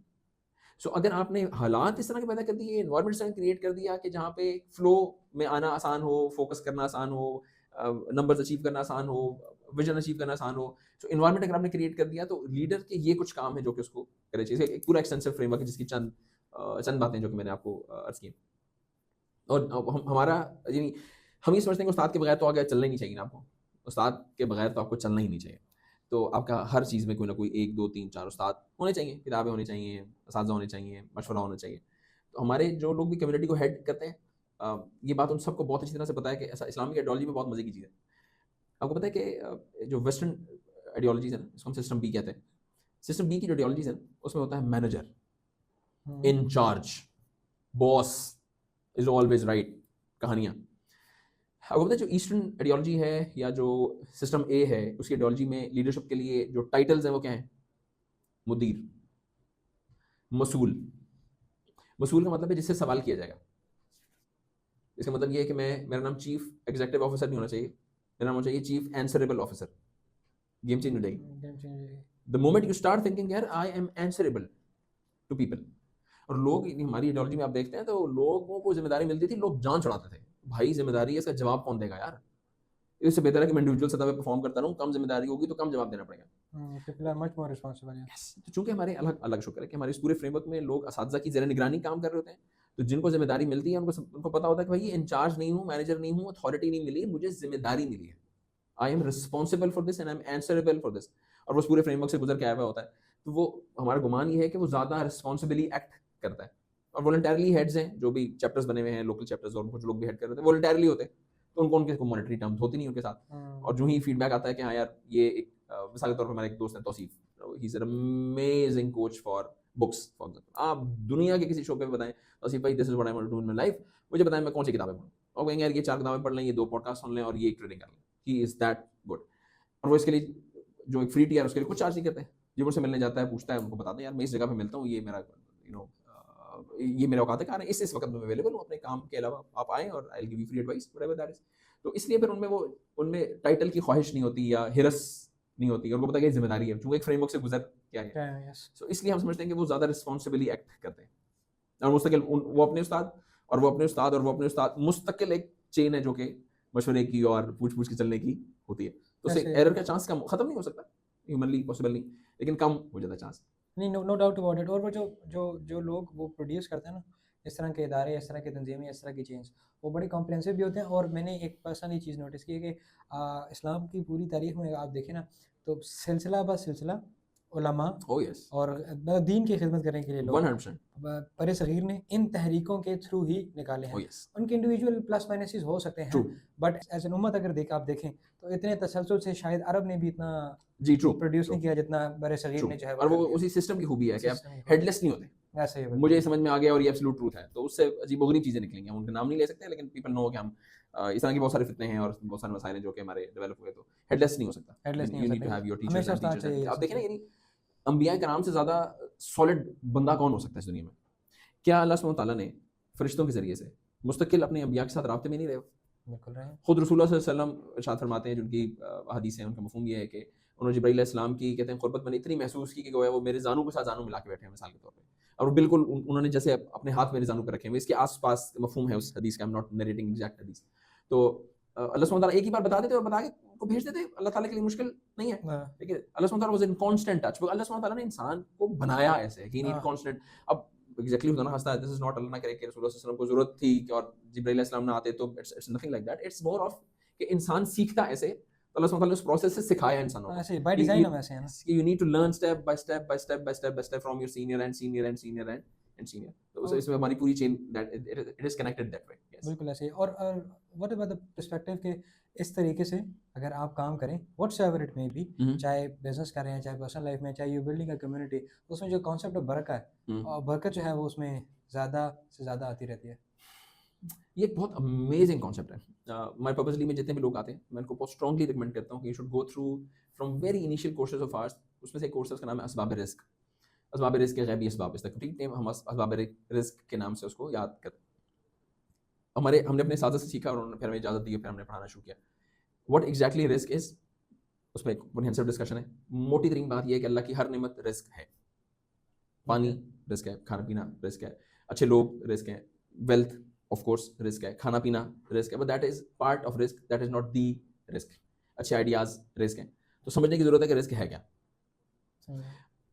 सो अगर आपने हालात इस तरह के पैदा कर दिए, एनवायरमेंट इस तरह क्रिएट कर दिया कि जहाँ पे फ्लो में आना आसान हो, फोकस करना आसान हो, नंबर्स अचीव करना आसान हो, विजन अचीव करना आसान हो, तो एनवायरमेंट अगर आपने क्रिएट कर दिया तो लीडर के ये कुछ काम है जो कि उसको करे चाहिए। एक पूरा एक्सटेंसिव फ्रेमवर्क है जिसकी चंद बातें जो कि मैंने आपको अर्ज की। और हमारा यानी हम ये समझते हैं कि उस्ताद के बगैर तो आगे चलना ही नहीं चाहिए ना आपको, उस्ताद के बगैर तो आपको चलना ही नहीं चाहिए। तो आपका हर चीज़ में कोई ना कोई 1 2 3 4 उस्ताद होने चाहिए, किताबें होनी चाहिए, असातिज़ा होने चाहिए, मशवरा होना चाहिए। तो हमारे जो लोग भी कम्युनिटी को हेड करते हैं, ये बात उन सबको बहुत अच्छी तरह से पता है कि ऐसा इस्लामिक आइडियोलॉजी में बहुत मज़े की चीज़ है। आपको पता है कि जो वेस्टर्न आइडियोलॉजीज़ है ना, इसको हम सिस्टम बी कहते हैं। सिस्टम बी की जो आइडियोलॉजीज़ है उसमें होता है manager, in charge, boss is always right, कहानियाँ। आपको पता है जो ईस्टर्न आइडियोलॉजी है या जो सिस्टम ए है, उसकी आइडियोलॉजी में लीडरशिप के लिए जो टाइटल्स हैं वो क्या हैं? मुदीर, मसूल। मसूल का मतलब है जिससे सवाल किया जाएगा। इसका मतलब ये है कि मेरा नाम चीफ एग्जीक्यूटिव ऑफिसर नहीं होना चाहिए, मेरा नाम होना चाहिए chief answerable officer. Game change हो जाएगी the moment you start thinking यार I am answerable to people. और लोग, हमारी आइडियोलॉजी में आप देखते हैं तो लोगों को जिम्मेदारी मिलती थी, लोग जान चढ़ाते थे, भाई जिम्मेदारी है, इसका जवाब कौन देगा यार, इससे बेहतर है कि मैं इंडिविजुअल सतह पे परफॉर्म करता रहूं, कम जिम्मेदारी होगी तो कम जवाब देना पड़ेगा। People are much more responsible. तो चूंकि हमारे अलग अलग शुक्र है कि हमारे इस पूरे फ्रेमवर्क में लोग असातिज़ा की ज़ेर निगरानी काम कर रहे होते हैं, तो जिनको जिम्मेदारी मिलती है उनको पता होता है कि भाई ये इंचार्ज नहीं हूँ, मैनेजर नहीं हूँ, अथॉरिटी नहीं मिली, मुझे जिम्मेदारी मिली है, I am responsible for this and I am answerable for this. और वो उस पूरे फ्रेमवर्क से गुजर के आया हुआ होता है, तो वो हमारा गुमान ये है कि वो ज़्यादा रिस्पॉन्सिबली एक्ट करता है। और वॉलंटरली हेड्स हैं, जो भी चैप्टर्स बने हुए हैं, लोकल चैप्टर्स, और कुछ लोग भी हेड कर रहे थे वॉलंटरली होते हैं, तो उनको उनके मॉनिटरी टर्म्स होती नहीं उनके साथ। और जो ही फीडबैक आता है कि हाँ यार ये एक मिसाल के तौर पर हमारे एक दोस्त है Tauseef, he is an amazing coach for books for example. आप दुनिया के किसी शो पे बताएं तौसीफ भाई this is what I want to do in my life, मुझे बताएं मैं कौन सी किताबें पढूं, और कहेंगे यार ये 4 किताबें पढ़ लें, ये 2 पॉडकास्ट सुन लें और ये एक ट्रेडिंग कर लें। He is that good. और वो इसके लिए जो एक फ्री टीआर उसके लिए कुछ चार्ज नहीं करते, जो मुझसे मिलने जाता है पूछता है, उनको बताते हैं यार मैं इस जगह पे मिलता हूँ, ये मेरा ये मेरा औकात है, कारण इस वक्त में अवेलेबल हूँ, अपने काम के अलावा आप आएँ और I will give you free advice whatever that is. तो इसलिए फिर उनमें टाइटल की ख्वाहिश नहीं होती या हिरस नहीं होती, उनको पता है कि जिम्मेदारी है, चूंकि एक फ्रेमवर्क से गुजर क्या है। सो इसलिए हम समझते हैं कि वो ज़्यादा रिस्पॉन्सिबली एक्ट करते हैं, और मुस्तकिल वो अपने उस्ताद और वो अपने उस्ताद और वो अपने उस्ताद, मुस्तकिल एक चेन है जो कि मशवरे की और पूछ के चलने की होती है। तो उससे एरर का चांस कम, खत्म नहीं हो सकता, ह्यूमनली पॉसिबल नहीं, लेकिन कम हो जाता है चांस। नहीं, नो डाउट अबाउट इट। और वो जो लोग वो प्रोड्यूस करते हैं ना, इस तरह के इदारे, इस तरह की तंजीमें, इस तरह की चेंज, वो बड़ी कॉम्प्रिहेंसिव भी होते हैं। और मैंने एक पर्सनली चीज़ नोटिस की है कि इस्लाम की पूरी तारीख में आप देखें ना, तो सिलसिला ब सिलसिला उलमा और दीन की खिदमत करने के लिए लोग 100% बड़े सगीर ने इन तहरीकों के थ्रू ही निकाले हैं। उनके इंडिविजुअल प्लस माइनसेस हो सकते हैं, बट एज एन उम्मत अगर आप देखें तो इतने तसलसल से शायद अरब ने भी इतना प्रोड्यूस नहीं किया जितना बड़े सगीर ने जो है। और वो उसी सिस्टम की खूबी है कि आप हेडलेस नहीं होते। ऐसे ही मुझे समझ में आ गया और ये एब्सोल्यूट ट्रूथ है, तो उससे अजीबोगरीब चीज़ें निकलेंगी, हम उनके नाम नहीं ले सकते, लेकिन पीपल नो कि हम इस तरह की बहुत सारे फितने हैं और बहुत सारे मसाइल हैं जो कि हमारे डेवलप हुए, तो हेडलेस नहीं हो सकता। You need to have your teachers and teachers. आप देखें ना, यानी अंबिया कराम से ज़्यादा सॉलिड बंदा कौन हो सकता है इस दुनिया में? क्या अल्लाह सुब्हानहू तआला ने फरिश्तों के ज़रिए से मुस्तकिल अपने अंबिया के साथ राब्ते में नहीं रहे? बिल्कुल रहे। खुद रसूलुल्लाह सल्लल्लाहु अलैहि वसल्लम इरशाद फरमाते हैं, जिनकी हदीस है, उनका मफ़हूम ये है कि उन्होंने जिब्राइल अलैहिस्सलाम की कहते हैं क़ुर्बत मैंने इतनी महसूस की कि गोया वो मेरे जानू के साथ जानू मिला के बैठे हैं मिसाल के तौर पे, और बिल्कुल उन्होंने जैसे अपने हाथ मेरे जानू पे रखे हुए। इसके आस-पास मफ़हूम है उस हदीस का, I am not narrating exact हदीस। तो अल्लाह सुब्हानहू तआला एक ही बार बता देते और बता के उनको भेज देते, अल्लाह ताला के लिए मुश्किल नहीं है। देखिए अल्लाह सुब्हानहू तआला वाज इन कांस्टेंट टच, अल्लाह सुब्हानहू तआला ने इंसान को बनाया ऐसे ही नीड कांस्टेंट। अब एग्जैक्टली होता ना हंसता है, दिस इज नॉट, अल्लाह ना करे कि रसूलुल्लाह सल्लल्लाहु अलैहि वसल्लम को जरूरत थी कि और जिब्राइल अलैहिस्सलाम ना आते, तो it's nothing like that. It's more of कि इंसान सीखता ऐसे, तो अल्लाह सुब्हानहू तआला ने उस प्रोसेस से सिखाया इंसानों को, ऐसे बाय डिजाइन हम ऐसे हैं ना, you need to learn step by step by step by step by step from your senior and senior and senior and senior. तो इसमें हमारी पूरी chain that it is connected that way. बिल्कुल ऐसे। और व्हाट अबाउट द पर्सपेक्टिव के इस तरीके से अगर आप काम करें, व्हाटसएवर इट मे बी, चाहे बिजनेस कर रहे हैं, चाहे पर्सनल लाइफ में, चाहे यू बिल्डिंग अ कम्युनिटी, उसमें जो कॉन्सेप्ट ऑफ बरकत है, और बरकत जो है वो उसमें ज़्यादा से ज़्यादा आती रहती है। ये एक बहुत अमेजिंग कॉन्सेप्ट है। हमारे पर्पसली में जितने भी लोग आते हैं, मैं उनको बहुत स्ट्रांगली रिकमेंड करता हूँ कि you should go through from very initial courses of arts. उसमें से कोर्सेज का नाम है असबाब रिस्क। असबाब रिस्क के गैबी असबाब, इस तक ठीक है, हम असबाब रिस्क के नाम से उसको याद कर। हमने अपने साथ से सीखा और उन्होंने फिर हमें इजाज़त दी, फिर हमने पढ़ाना शुरू किया। व्हाट एग्जैक्टली रिस्क इज़, उसमें एक कॉम्प्रिहेंसिव डिस्कशन है। मोटी तरीन बात यह है कि अल्लाह की हर नेमत रिस्क है। पानी रिस्क है, खाना पीना रिस्क है, अच्छे लोग रिस्क है, वेल्थ ऑफ कोर्स रिस्क है, खाना पीना रिस्क है, but that is part of risk, that is not the risk. अच्छे आइडियाज़ रिस्क हैं, तो समझने की ज़रूरत है कि रिस्क है क्या।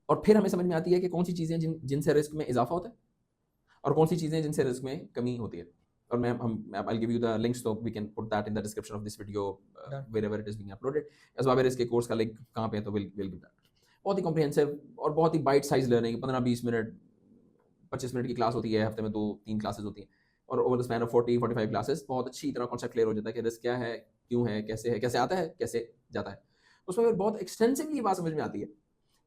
और फिर हमें समझ में आती है कि कौन सी चीज़ें जिनसे रिस्क में इजाफा होता है और कौन सी चीज़ें जिनसे रिस्क में कमी होती है। और I'll give you the links, so we can put that in the description of this video, wherever it is being uploaded. असबाब रिस्क के कोर्स का लिंक कहाँ पे है, तो we'll give that. बहुत ही कॉम्प्रिहेंसिव और बहुत ही bite size learning, 15-20 minute 25 minute की क्लास होती है, हफ्ते में 2-3 क्लासेस होती हैं, और over the span of 40-45 classes बहुत अच्छी तरह कॉन्सेप्ट क्लियर हो जाता है कि रिस्क क्या है, क्यों है, कैसे आता है, कैसे जाता है। उसमें फिर बहुत एक्सटेंसिवली बात समझ में आती है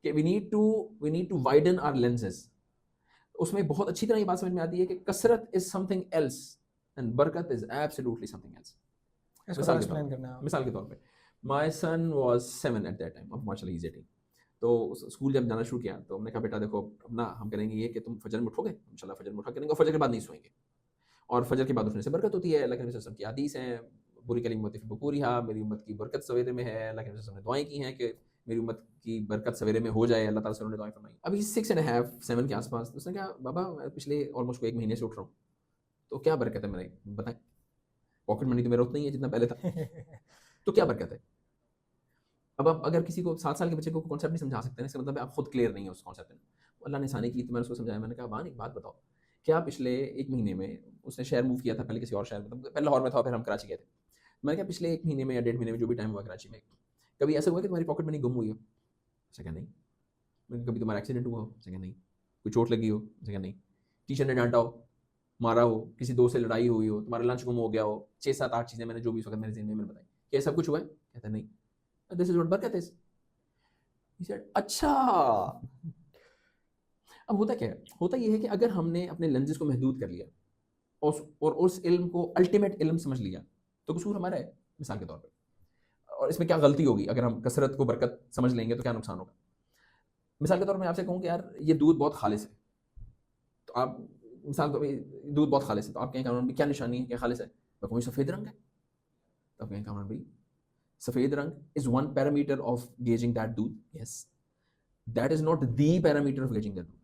कि we need to widen our lenses. उसमें बहुत अच्छी तरह ये बात समझ में आती है कि कसरत इज समथिंग एल्स एंड बरकत इज एब्सोल्युटली समथिंग एल्स। मिसाल के तौर पे my son was 7 at that time, अब माशाल्लाह ही इज 18। तो स्कूल जब जाना शुरू किया तो हमने कहा बेटा देखो अब ना हम करेंगे ये कि तुम फजर में उठोगे, इंशाल्लाह फजर में उठा करेंगे और फजर के बाद नहीं सोएंगे, और फजर के बाद उठने से बरकत होती है। अल्लाह के नबी सल्लल्लाहु अलैहि वसल्लम की हदीस है, बुरी कलिमत फी बुकूरिहा, मेरी उम्मत की बरकत सवेरे में है। अल्लाह के नबी सल्लल्लाहु अलैहि वसल्लम ने दुआएं की हैं कि मेरी उम्मत की बरकत सवेरे में हो जाए, अल्लाह ताला से उन्होंने दुआएं फरमाई। अभी 6.5-7 के आसपास उसने कहा बाबा मैं पिछले ऑलमोस्ट 1 महीने से उठ रहा हूँ, तो क्या बरकत है मेरे बताएं, पॉकेट मनी तो मेरा उतना ही है जितना पहले था, तो क्या बरकत है। अब आप अगर किसी को 7 साल के बच्चे को कॉन्सेप्ट नहीं समझा सकते हैं, इसका मतलब आप खुद क्लियर नहीं है उस कॉन्सेप्ट में। अल्लाह ने आसानी की तो मैंने उसको समझाया, मैंने कहा बान एक बात बताओ, क्या पिछले 1 महीने में, उसने शहर मूव किया था पहले किसी और शहर में, पहले लाहौर में था फिर हम कराची गए थे, मैंने कहा पिछले 1 महीने में या 1.5 महीने में जो भी टाइम हुआ कराची में, कभी ऐसा हुआ कि तुम्हारी पॉकेट मनी गुम हुई हो? उसने कहा नहीं। मैंने कहा कभी तुम्हारा एक्सीडेंट हुआ हो? उसने कहा नहीं। कोई चोट लगी हो? उसने कहा नहीं। टीचर ने डांटा हो, मारा हो, किसी दोस्त से लड़ाई हुई हो, तुम्हारा लंच गुम हो गया हो, 6-7-8 चीज़ें मैंने जो भी उस वक्त मेरे ज़हन में बताई, क्या सब कुछ हुआ है? कहता नहीं। दिस इज व्हाट बरकत इज। He said, अच्छा। अब होता क्या है, होता यह है कि अगर हमने अपने लेंसेज को महदूद कर लिया और उस इल्म को अल्टीमेट इल्म समझ लिया, तो कसूर हमारा है मिसाल के तौर पे। और इसमें क्या गलती होगी, अगर हम कसरत को बरकत समझ लेंगे तो क्या नुकसान होगा। मिसाल के तौर पर मैं आपसे कहूँ कि यार ये दूध बहुत खालिस है, तो आप मिसाल तो दूध बहुत खालिस है, तो आप कहें कानून भी क्या निशानी है क्या खालिस है? तो कोई सफ़ेद रंग है, तो आप कहें कानून भी सफ़ेद रंग is one parameter of gauging that दूध। Yes, that is not the parameter of gauging that दूध।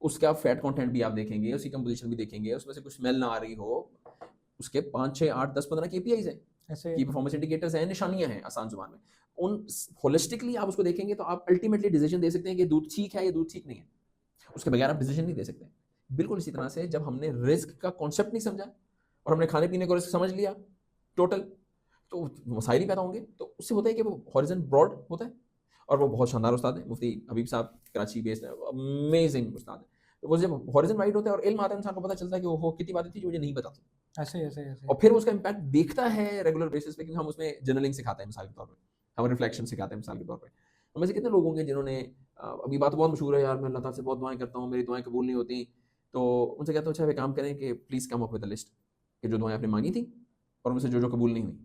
उसका फैट कंटेंट भी आप देखेंगे, उसकी कंपोजिशन भी देखेंगे, उसमें से कुछ स्मेल ना आ रही हो, उसके 5, 6, 8, 10, 15 KPIs हैं, की परफॉर्मेंस इंडिकेटर्स हैं, निशानियां हैं आसान जुबान में। उन होलिस्टिकली आप उसको देखेंगे तो आप अल्टीमेटली डिसीजन दे सकते हैं कि दूध ठीक है या दूध ठीक नहीं है। उसके बगैर आप डिसीजन नहीं दे सकते। बिल्कुल इसी तरह से जब हमने रिस्क का कॉन्सेप्ट नहीं समझा और हमने खाने पीने को रिस्क समझ लिया टोटल, तो मसाइल ही पैदा होंगे। तो उससे होता है कि वो हॉरिजन ब्रॉड होता है, और वो बहुत शानदार उस्ताद है, मुफ्ती हबीब साहब कराची बेस्ड है, अमेजिंग उस्ताद है। तो वो जब हॉरिजन वाइड होता है और इल्म आता है, इंसान को पता चलता है कि वो कितनी बातें थी जो मुझे नहीं पता थी। ऐसे और फिर उसका इम्पैक्ट देखता है रेगुलर बेसिस पे, क्योंकि हम उसमें जर्नलिंग सिखाते हैं मिसाल के तौर पे, हम रिफ्लेक्शन सिखाते हैं मिसाल के तौर पे। हम ऐसे कितने लोग होंगे जिन्होंने अभी बात बहुत मशहूर है यार, मैं अल्लाह ताला से बहुत दुआएं करता हूँ, मेरी दुआएं कबूल नहीं होती, तो उनसे कहता हूँ अच्छा वे काम करें कि please come up with the list कि जो दुआएं आपने मांगी थी और उनसे जो कबूल नहीं हुई।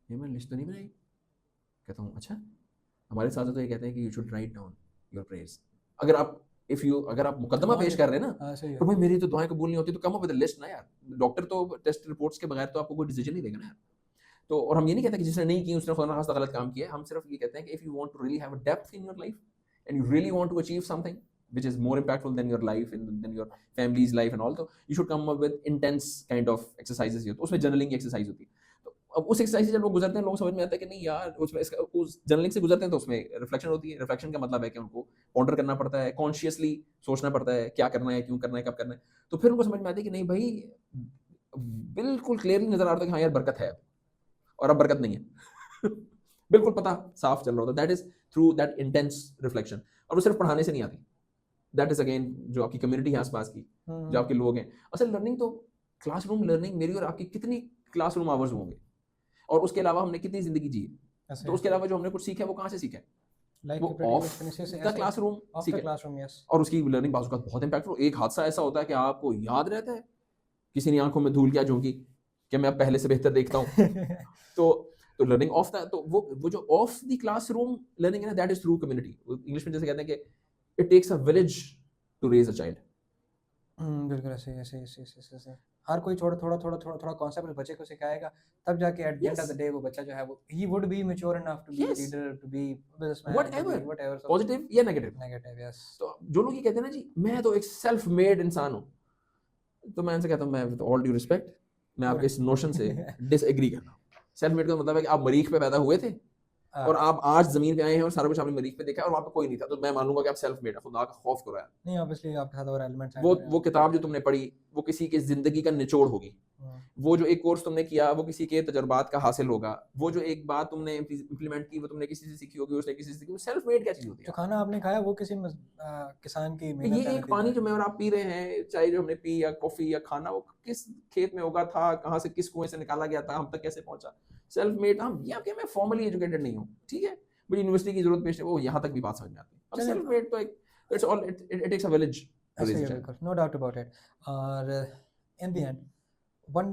ये मैंने लिस्ट तो नहीं बनाई। कहता हूँ अच्छा, हमारे साथ तो ये कहते हैं कि you should write down your prayers. अगर आप मुकदमा पेश कर रहे हैं ना, तो भाई मेरी तो दुआएं कबूल नहीं होती, तो come up with the list ना यार। डॉक्टर तो टेस्ट रिपोर्ट्स के बगैर तो आपको कोई डिसीजन नहीं देगा ना यार। तो और हम ये नहीं कहते कि जिसने नहीं की उसने खुदा खास्ता गलत काम किया है, हम सिर्फ ये कहते हैं कि if you want to really have a depth in your life and you really want to achieve something which is more impactful than your life and than your family's life and all, so you should come up with intense kind of exercises। तो उसमें journaling की exercise होती है। तो अब उस exercise से जब लोग गुजरते हैं, लोग समझ में आता है कि नहीं यार उसमें उस जर्नलिंग से गुजरते हैं तो उसमें रिफ्लेक्शन होती है। रिफ्लेक्शन का मतलब है कि उनको पॉन्डर करना पड़ता है, कॉन्शियसली सोचना पड़ता है क्या करना है, क्यों करना है, कब करना है। तो फिर उनको समझ में आता है कि नहीं भाई बिल्कुल क्लियरली नजर आ रहा था कि हाँ यार बरकत है और अब बरकत नहीं है। बिल्कुल पता साफ चल रहा होता। That is through that intense reflection. और वो सिर्फ पढ़ाने से नहीं आती, दैट इज अगेन जो आपकी कम्युनिटी है आसपास की, जो आपके लोग हैं। असल लर्निंग तो क्लासरूम लर्निंग मेरी और आपकी कितनी क्लासरूम आवर्स होंगे, और उसके अलावा हमने कितनी जिंदगी जी है, तो उसके अलावा जो हमने कुछ सीखा है वो कहाँ से सीखा है, वो ऑफ द क्लासरूम सीखा। और उसकी लर्निंग बाज़ औक़ात बहुत इंपैक्टफुल। एक हादसा ऐसा होता है कि आपको याद रहता है, किसी ने आंखों में धूल क्या झोंकी कि मैं अब पहले से बेहतर देखता हूँ। तो लर्निंग ऑफ द, तो वो जो ऑफ द क्लासरूम लर्निंग है ना, that is through community. English में जैसे कहते हैं कि It takes a village to raise a child. बिल्कुल ऐसे ऐसे ऐसे ऐसे ऐसे हर कोई थोड़ा कॉन्सेप्ट बच्चे को सिखाएगा, तब जाके at the end of Yes. The day वो बच्चा जो है वो ही would be mature enough to be Yes. Leader, to be businessman, Whatever. Whatever, Positive या negative. Negative, yes. तो जो लोग ये कहते हैं ना जी मैं तो एक सेल्फ मेड इंसान हूँ, तो मैं उनसे कहता हूँ मैं विद ऑल ड्यू रिस्पेक्ट मैं आपके इस नोशन से डिसएग्री करता हूँ। सेल्फ मेड का मतलब है कि आप मरीख पे पैदा हुए थे और आप आज जमीन पे आए हैं और सारा कुछ आपने मरीख पे देखा है और वहाँ पे कोई नहीं था, तो मैं मानूंगा कि आप सेल्फ मेड है। खुदा का खौफ करो यार। नहीं ऑब्वियसली आपके साथ और एलिमेंट्स वो किताब जो तुमने पढ़ी वो किसी की जिंदगी का निचोड़ होगी, वो जो एक कोर्स तुमने किया वो किसी के तजुर्बात का हासिल होगा, वो जो एक बात तुमने इम्प्लीमेंट की वो तुमने किसी से सीखी होगी, उसने किसी से सीखी। सेल्फ मेड क्या चीज होती जो है? खाना आपने खाया वो किसी किसान की मेहनत ये का एक नतीजा पानी है। जो मैं और आप पी रहे हैं, चाय जो हमने पी या कॉफी या खाना, वो किस खेत में उगा था, कहाँ से किस कुएं से निकाला गया था, हम तक कैसे पहुंचा। सेल्फ मेड हम ये आपके मैं फॉर्मली एजुकेटेड नहीं हूँ, ठीक है, मुझे यूनिवर्सिटी की जरूरत पेश है, वो यहाँ तक भी बात समझ में आती है। अब चलिए। सेल्फ मेड तो एक it's all it takes a village to ऐसे रेज ही अ है, बिल्कुल, नो डाउट अबाउट इट। और इन द एंड वन,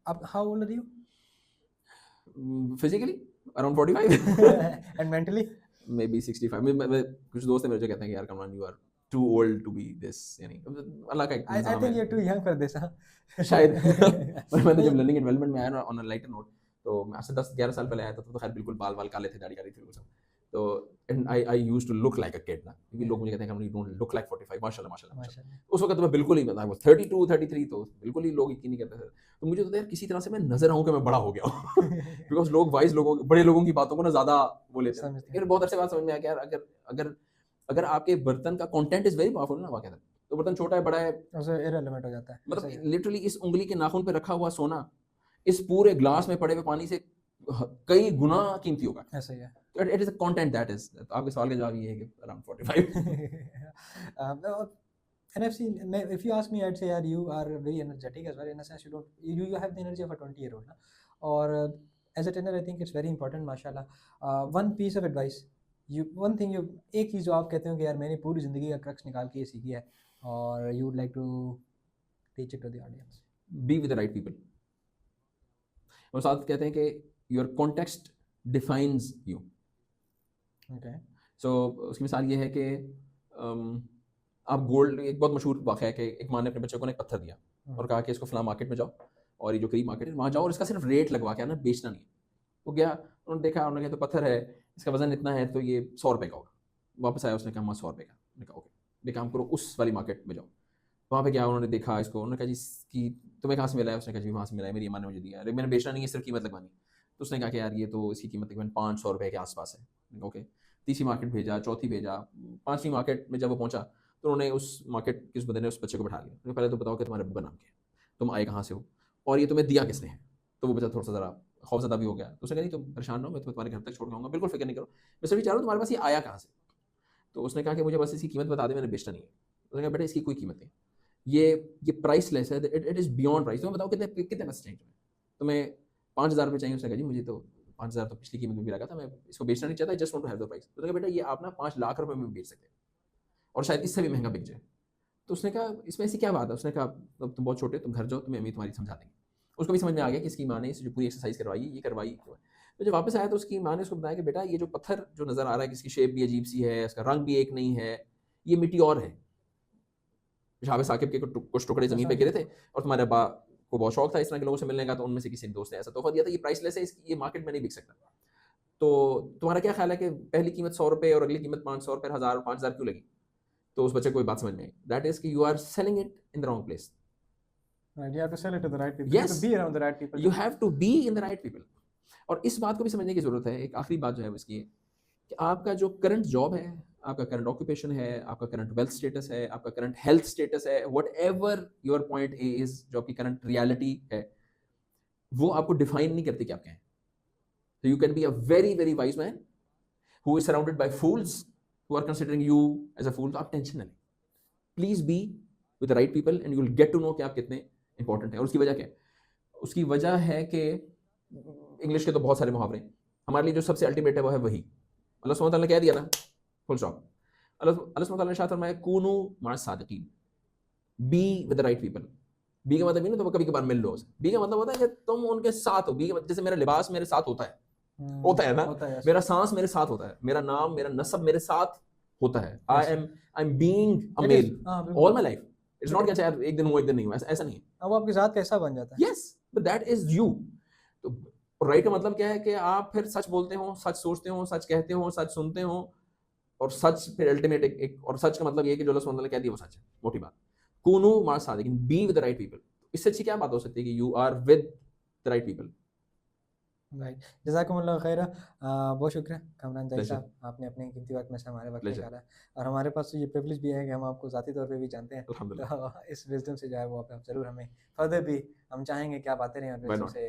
अब how old are you child. Physically around 45 and mentally? Maybe 65। मैं कुछ दोस्त हैं मेरे जो कहते हैं कि यार Kamran you are too old to be this, यानी अल्लाह का एक आई निज़ाम थिंक यू है are too young for this, हां शायद। और मैंने जब लर्निंग एंड डेवलपमेंट में आया ना ऑन अ लाइटर नोट, तो मैं आज से 10-11 साल पहले आया था, तो खैर बिल्कुल बाल वाल काले थे, दाढ़ी काली थी, बिल्कुल सब। तो and I used to look like a kid ना, क्योंकि लोग मुझे कहते हैं कि यू डोंट लुक लाइक 45, माशाल्लाह माशाल्लाह माशाल्लाह। माशाल्लाह। उस वक्त तो मैं बिल्कुल ही, आई वाज 32 33, तो बिल्कुल ही लोग यकीन नहीं करते थे। तो मुझे तो यार किसी तरह से मैं नजर आऊं कि मैं बड़ा हो गया हूं बिकॉज लोग वाइज लोगों, बड़े लोगों की बातों को ना ज्यादा वो लेते हैं। समझते हैं। फिर बहुत अच्छे बात समझ में आया कि यार अगर अगर अगर आपके बर्तन का कंटेंट इज वेरी पावरफुल ना, वाकई तो बर्तन छोटा है बड़ा है, उसे इररिलेवेंट हो जाता है। ऐसा ही है। मतलब लिटरली इस उंगली के नाखून पे रखा हुआ सोना इस पूरे ग्लास में पड़े हुए पानी से कई गुना कीमती होगा। ऐसा ही है। It is a content that is. आपके सवाल का जवाब ये है कि around 45। NFC, if you ask me, I'd say you are very energetic as well. In a sense, you have the energy of a 20-year-old. Or as a trainer, I think it's very important, mashallah. One piece of advice, एक चीज़ जो आप कहते हो कि यार मैंने पूरी ज़िंदगी का क्रक्स निकाल के ये सीखी है और you would like to teach it to the audience. Be with the right people. और साथ कहते हैं कि your context defines you. Okay. So उसकी मिसाल ये है कि आप गोल्ड, एक बहुत मशहूर वाक़या है कि एक माँ ने अपने बच्चे को एक पत्थर दिया और कहा कि इसको फलां मार्केट में जाओ और ये जो करीब मार्केट है वहाँ जाओ और इसका सिर्फ रेट लगवा के आना, बेचना नहीं है। वो गया, उन्होंने देखा, उन्होंने कहा तो पत्थर है, इसका वजन इतना है, तो ये 100 रुपये का होगा। वापस आया, उसने कहा माँ 100 रुपये का। मैंने कहा ओके, एक काम करो उस वाली मार्केट में जाओ। वहाँ पे गया, उन्होंने देखा इसको, उन्होंने कहा जी इसकी तुम्हें कहाँ से मिला है? उसने कहा जी वहाँ से मिला है, मेरी अम्मा ने मुझे दिया है, मैंने बेचना नहीं है, सिर्फ कीमत लगवानी। तो उसने कहा कि यार ये तो इसकी कीमत तकरीबन 500 रुपये के आसपास है। ओके, तीसरी मार्केट भेजा, चौथी भेजा, पाँचवीं मार्केट में जब वो पहुँचा तो उन्होंने उस मार्केट के उस बंदे ने उस बच्चे को बैठा लिया। तो पहले तो बताओ कि तुम्हारे अब्बू का नाम क्या है, तुम आए कहाँ से हो, और ये तुम्हें दिया किसने है? तो वो बच्चा थोड़ा सा ज़रा खौफज़दा भी हो गया। तो उसने कहा नहीं तुम परेशान रहो, मैं तुम्हें तुम्हारे घर तक छोड़ के आऊँगा, बिल्कुल फिक्र नहीं करो, मैं सिर्फ चाह रहा हूँ तुम्हारे पास ये आया कहाँ से। तो उसने कहा कि मुझे बस इसकी कीमत बता दे, मैंने बेचना नहीं है। उसने कहा बेटा इसकी कोई कीमत नहीं, ये प्राइसलेस है, इट इज़ बियॉन्ड प्राइस। तुम्हें बताओ कितने कितने पैसे चाहिए तुम्हें? 5000 रुपये चाहिए? उसने कहा जी मुझे तो 5000 तो पिछली कीमत में भी लगा था, मैं इसको बेचना नहीं चाहता, just want to have the price. उसने कहा बेटा ये आप ना 5 लाख रुपये में बेच सकते हैं और शायद इससे भी महंगा बिक जाए। तो उसने कहा इसमें ऐसी क्या बात है? उसने कहा अब तुम बहुत छोटे, तुम घर जाओ, तुम्हें अम्मी तुम्हारी समझा देंगे। उसको भी समझ में आ गया कि इसकी माँ ने इस जो पूरी एक्सरसाइज करवाई, ये करवाई। तो जब वापस आया तो उसकी माँ ने उसको बताया कि बेटा ये जो पत्थर जो नज़र आ रहा है, इसकी शेप भी अजीब सी है, इसका रंग भी एक नहीं है, ये मिट्टी और है। शाह साकिब के कुछ टुकड़े ज़मीन पे गिरे थे और तुम्हारे अब्बा को बहुत शौक था इस तरह के लोगों से मिलने का, तो उनमें से किसी दोस्त ने ऐसा तोहफा दिया था, ये प्राइसलेस है, ये मार्केट में नहीं बिक सकता। तो तुम्हारा क्या ख्याल है कि पहली कीमत 100 रुपये और अगली कीमत 500 रुपये, 1000 5000 क्यों लगी? तो उस बच्चे को बात समझ में आई, दैट इज कि you are selling it in the wrong place. You have to sell it to the right people. Yes. You have to be around the right people. You have to be in the right people. और इस बात को भी समझने की जरूरत है। एक आखिरी बात जो है इसकी कि आपका जो करंट जॉब है, आपका करंट ऑक्यूपेशन है, आपका करंट वेल्थ स्टेटस है, आपका करंट हेल्थ स्टेटस है, what ever your point is, जो आपकी करंट रियलिटी है, वो आपको डिफाइन नहीं करती कि आप क्या हैं। So you can be a very very wise man who is surrounded by fools who are considering you as a fool. तो आप टेंशन ना लें, please be with the right people and you will get to know कि आप कितने important हैं। और उसकी वजह क्या है? उसकी वजह है कि इंग्लिश के तो बहुत सारे मुहावरे, हमारे लिए जो सबसे अल्टीमेट है वो है वही। अल्लाह सुब्हानहू तआला ने कह दिया ना, फुल स्टॉप। अल्लाह सुब्हानहू तआला ने शायद फरमाया कूनू मअस सादिकीन, be with the right people. Be का मतलब नहीं तो कभी कभार मिल लो। बी का मतलब होता है कि तुम उनके साथ हो। बी का जैसे मेरा लिबास मेरे साथ होता है ना, होता है, मेरा सांस मेरे साथ होता है, मेरा नाम मेरा नस्ब मेरे साथ होता है. Yes. I am being a It is, male हाँ ऑल बिल्कुल. My life. इट्स नॉट कि यार एक दिन हुआ एक दिन नहीं हुआ, ऐसा नहीं है. अब वो आपकी ज़ात का हिस्सा बन जाता है. Yes, but that is you. तो राइट का मतलब क्या है कि आप फिर सच बोलते हो, सच सोचते हो, सच कहते हो, सच सुनते हो, और सच फिर अल्टीमेट एक और सच का मतलब ये है कि जो अल्लाह सुब्हानहू व तआला कह दिया वो सच है. मोटी बात. कूनू मा सादिकीन, be with the right people. इससे अच्छी क्या बात हो सकती है कि you are with the right people. Right. जज़ाकुमुल्लाह खैरा. बहुत शुक्रिया कामरान जाहिद प्लेजर. साहब, आपने अपने कीमती वक्त में से हमारे वक्त प्लेजर. निकाला. और हमारे पास तो ये प्रिविलेज भी है कि हम आपको ज़ाती तौर पे भी जानते हैं. अल्हम्दुलिल्लाह. तो इस विजडम से जो है वो आप ज़रूर हमें फर्दर भी हम चाहेंगे कि आप आते रहें और व्हाई विजडम नॉट. से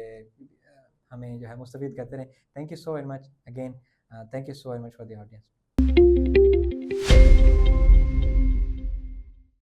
हमें जो है मुस्तफ़ीद करते रहें. Thank you so very much again. Thank you so very much for the audience.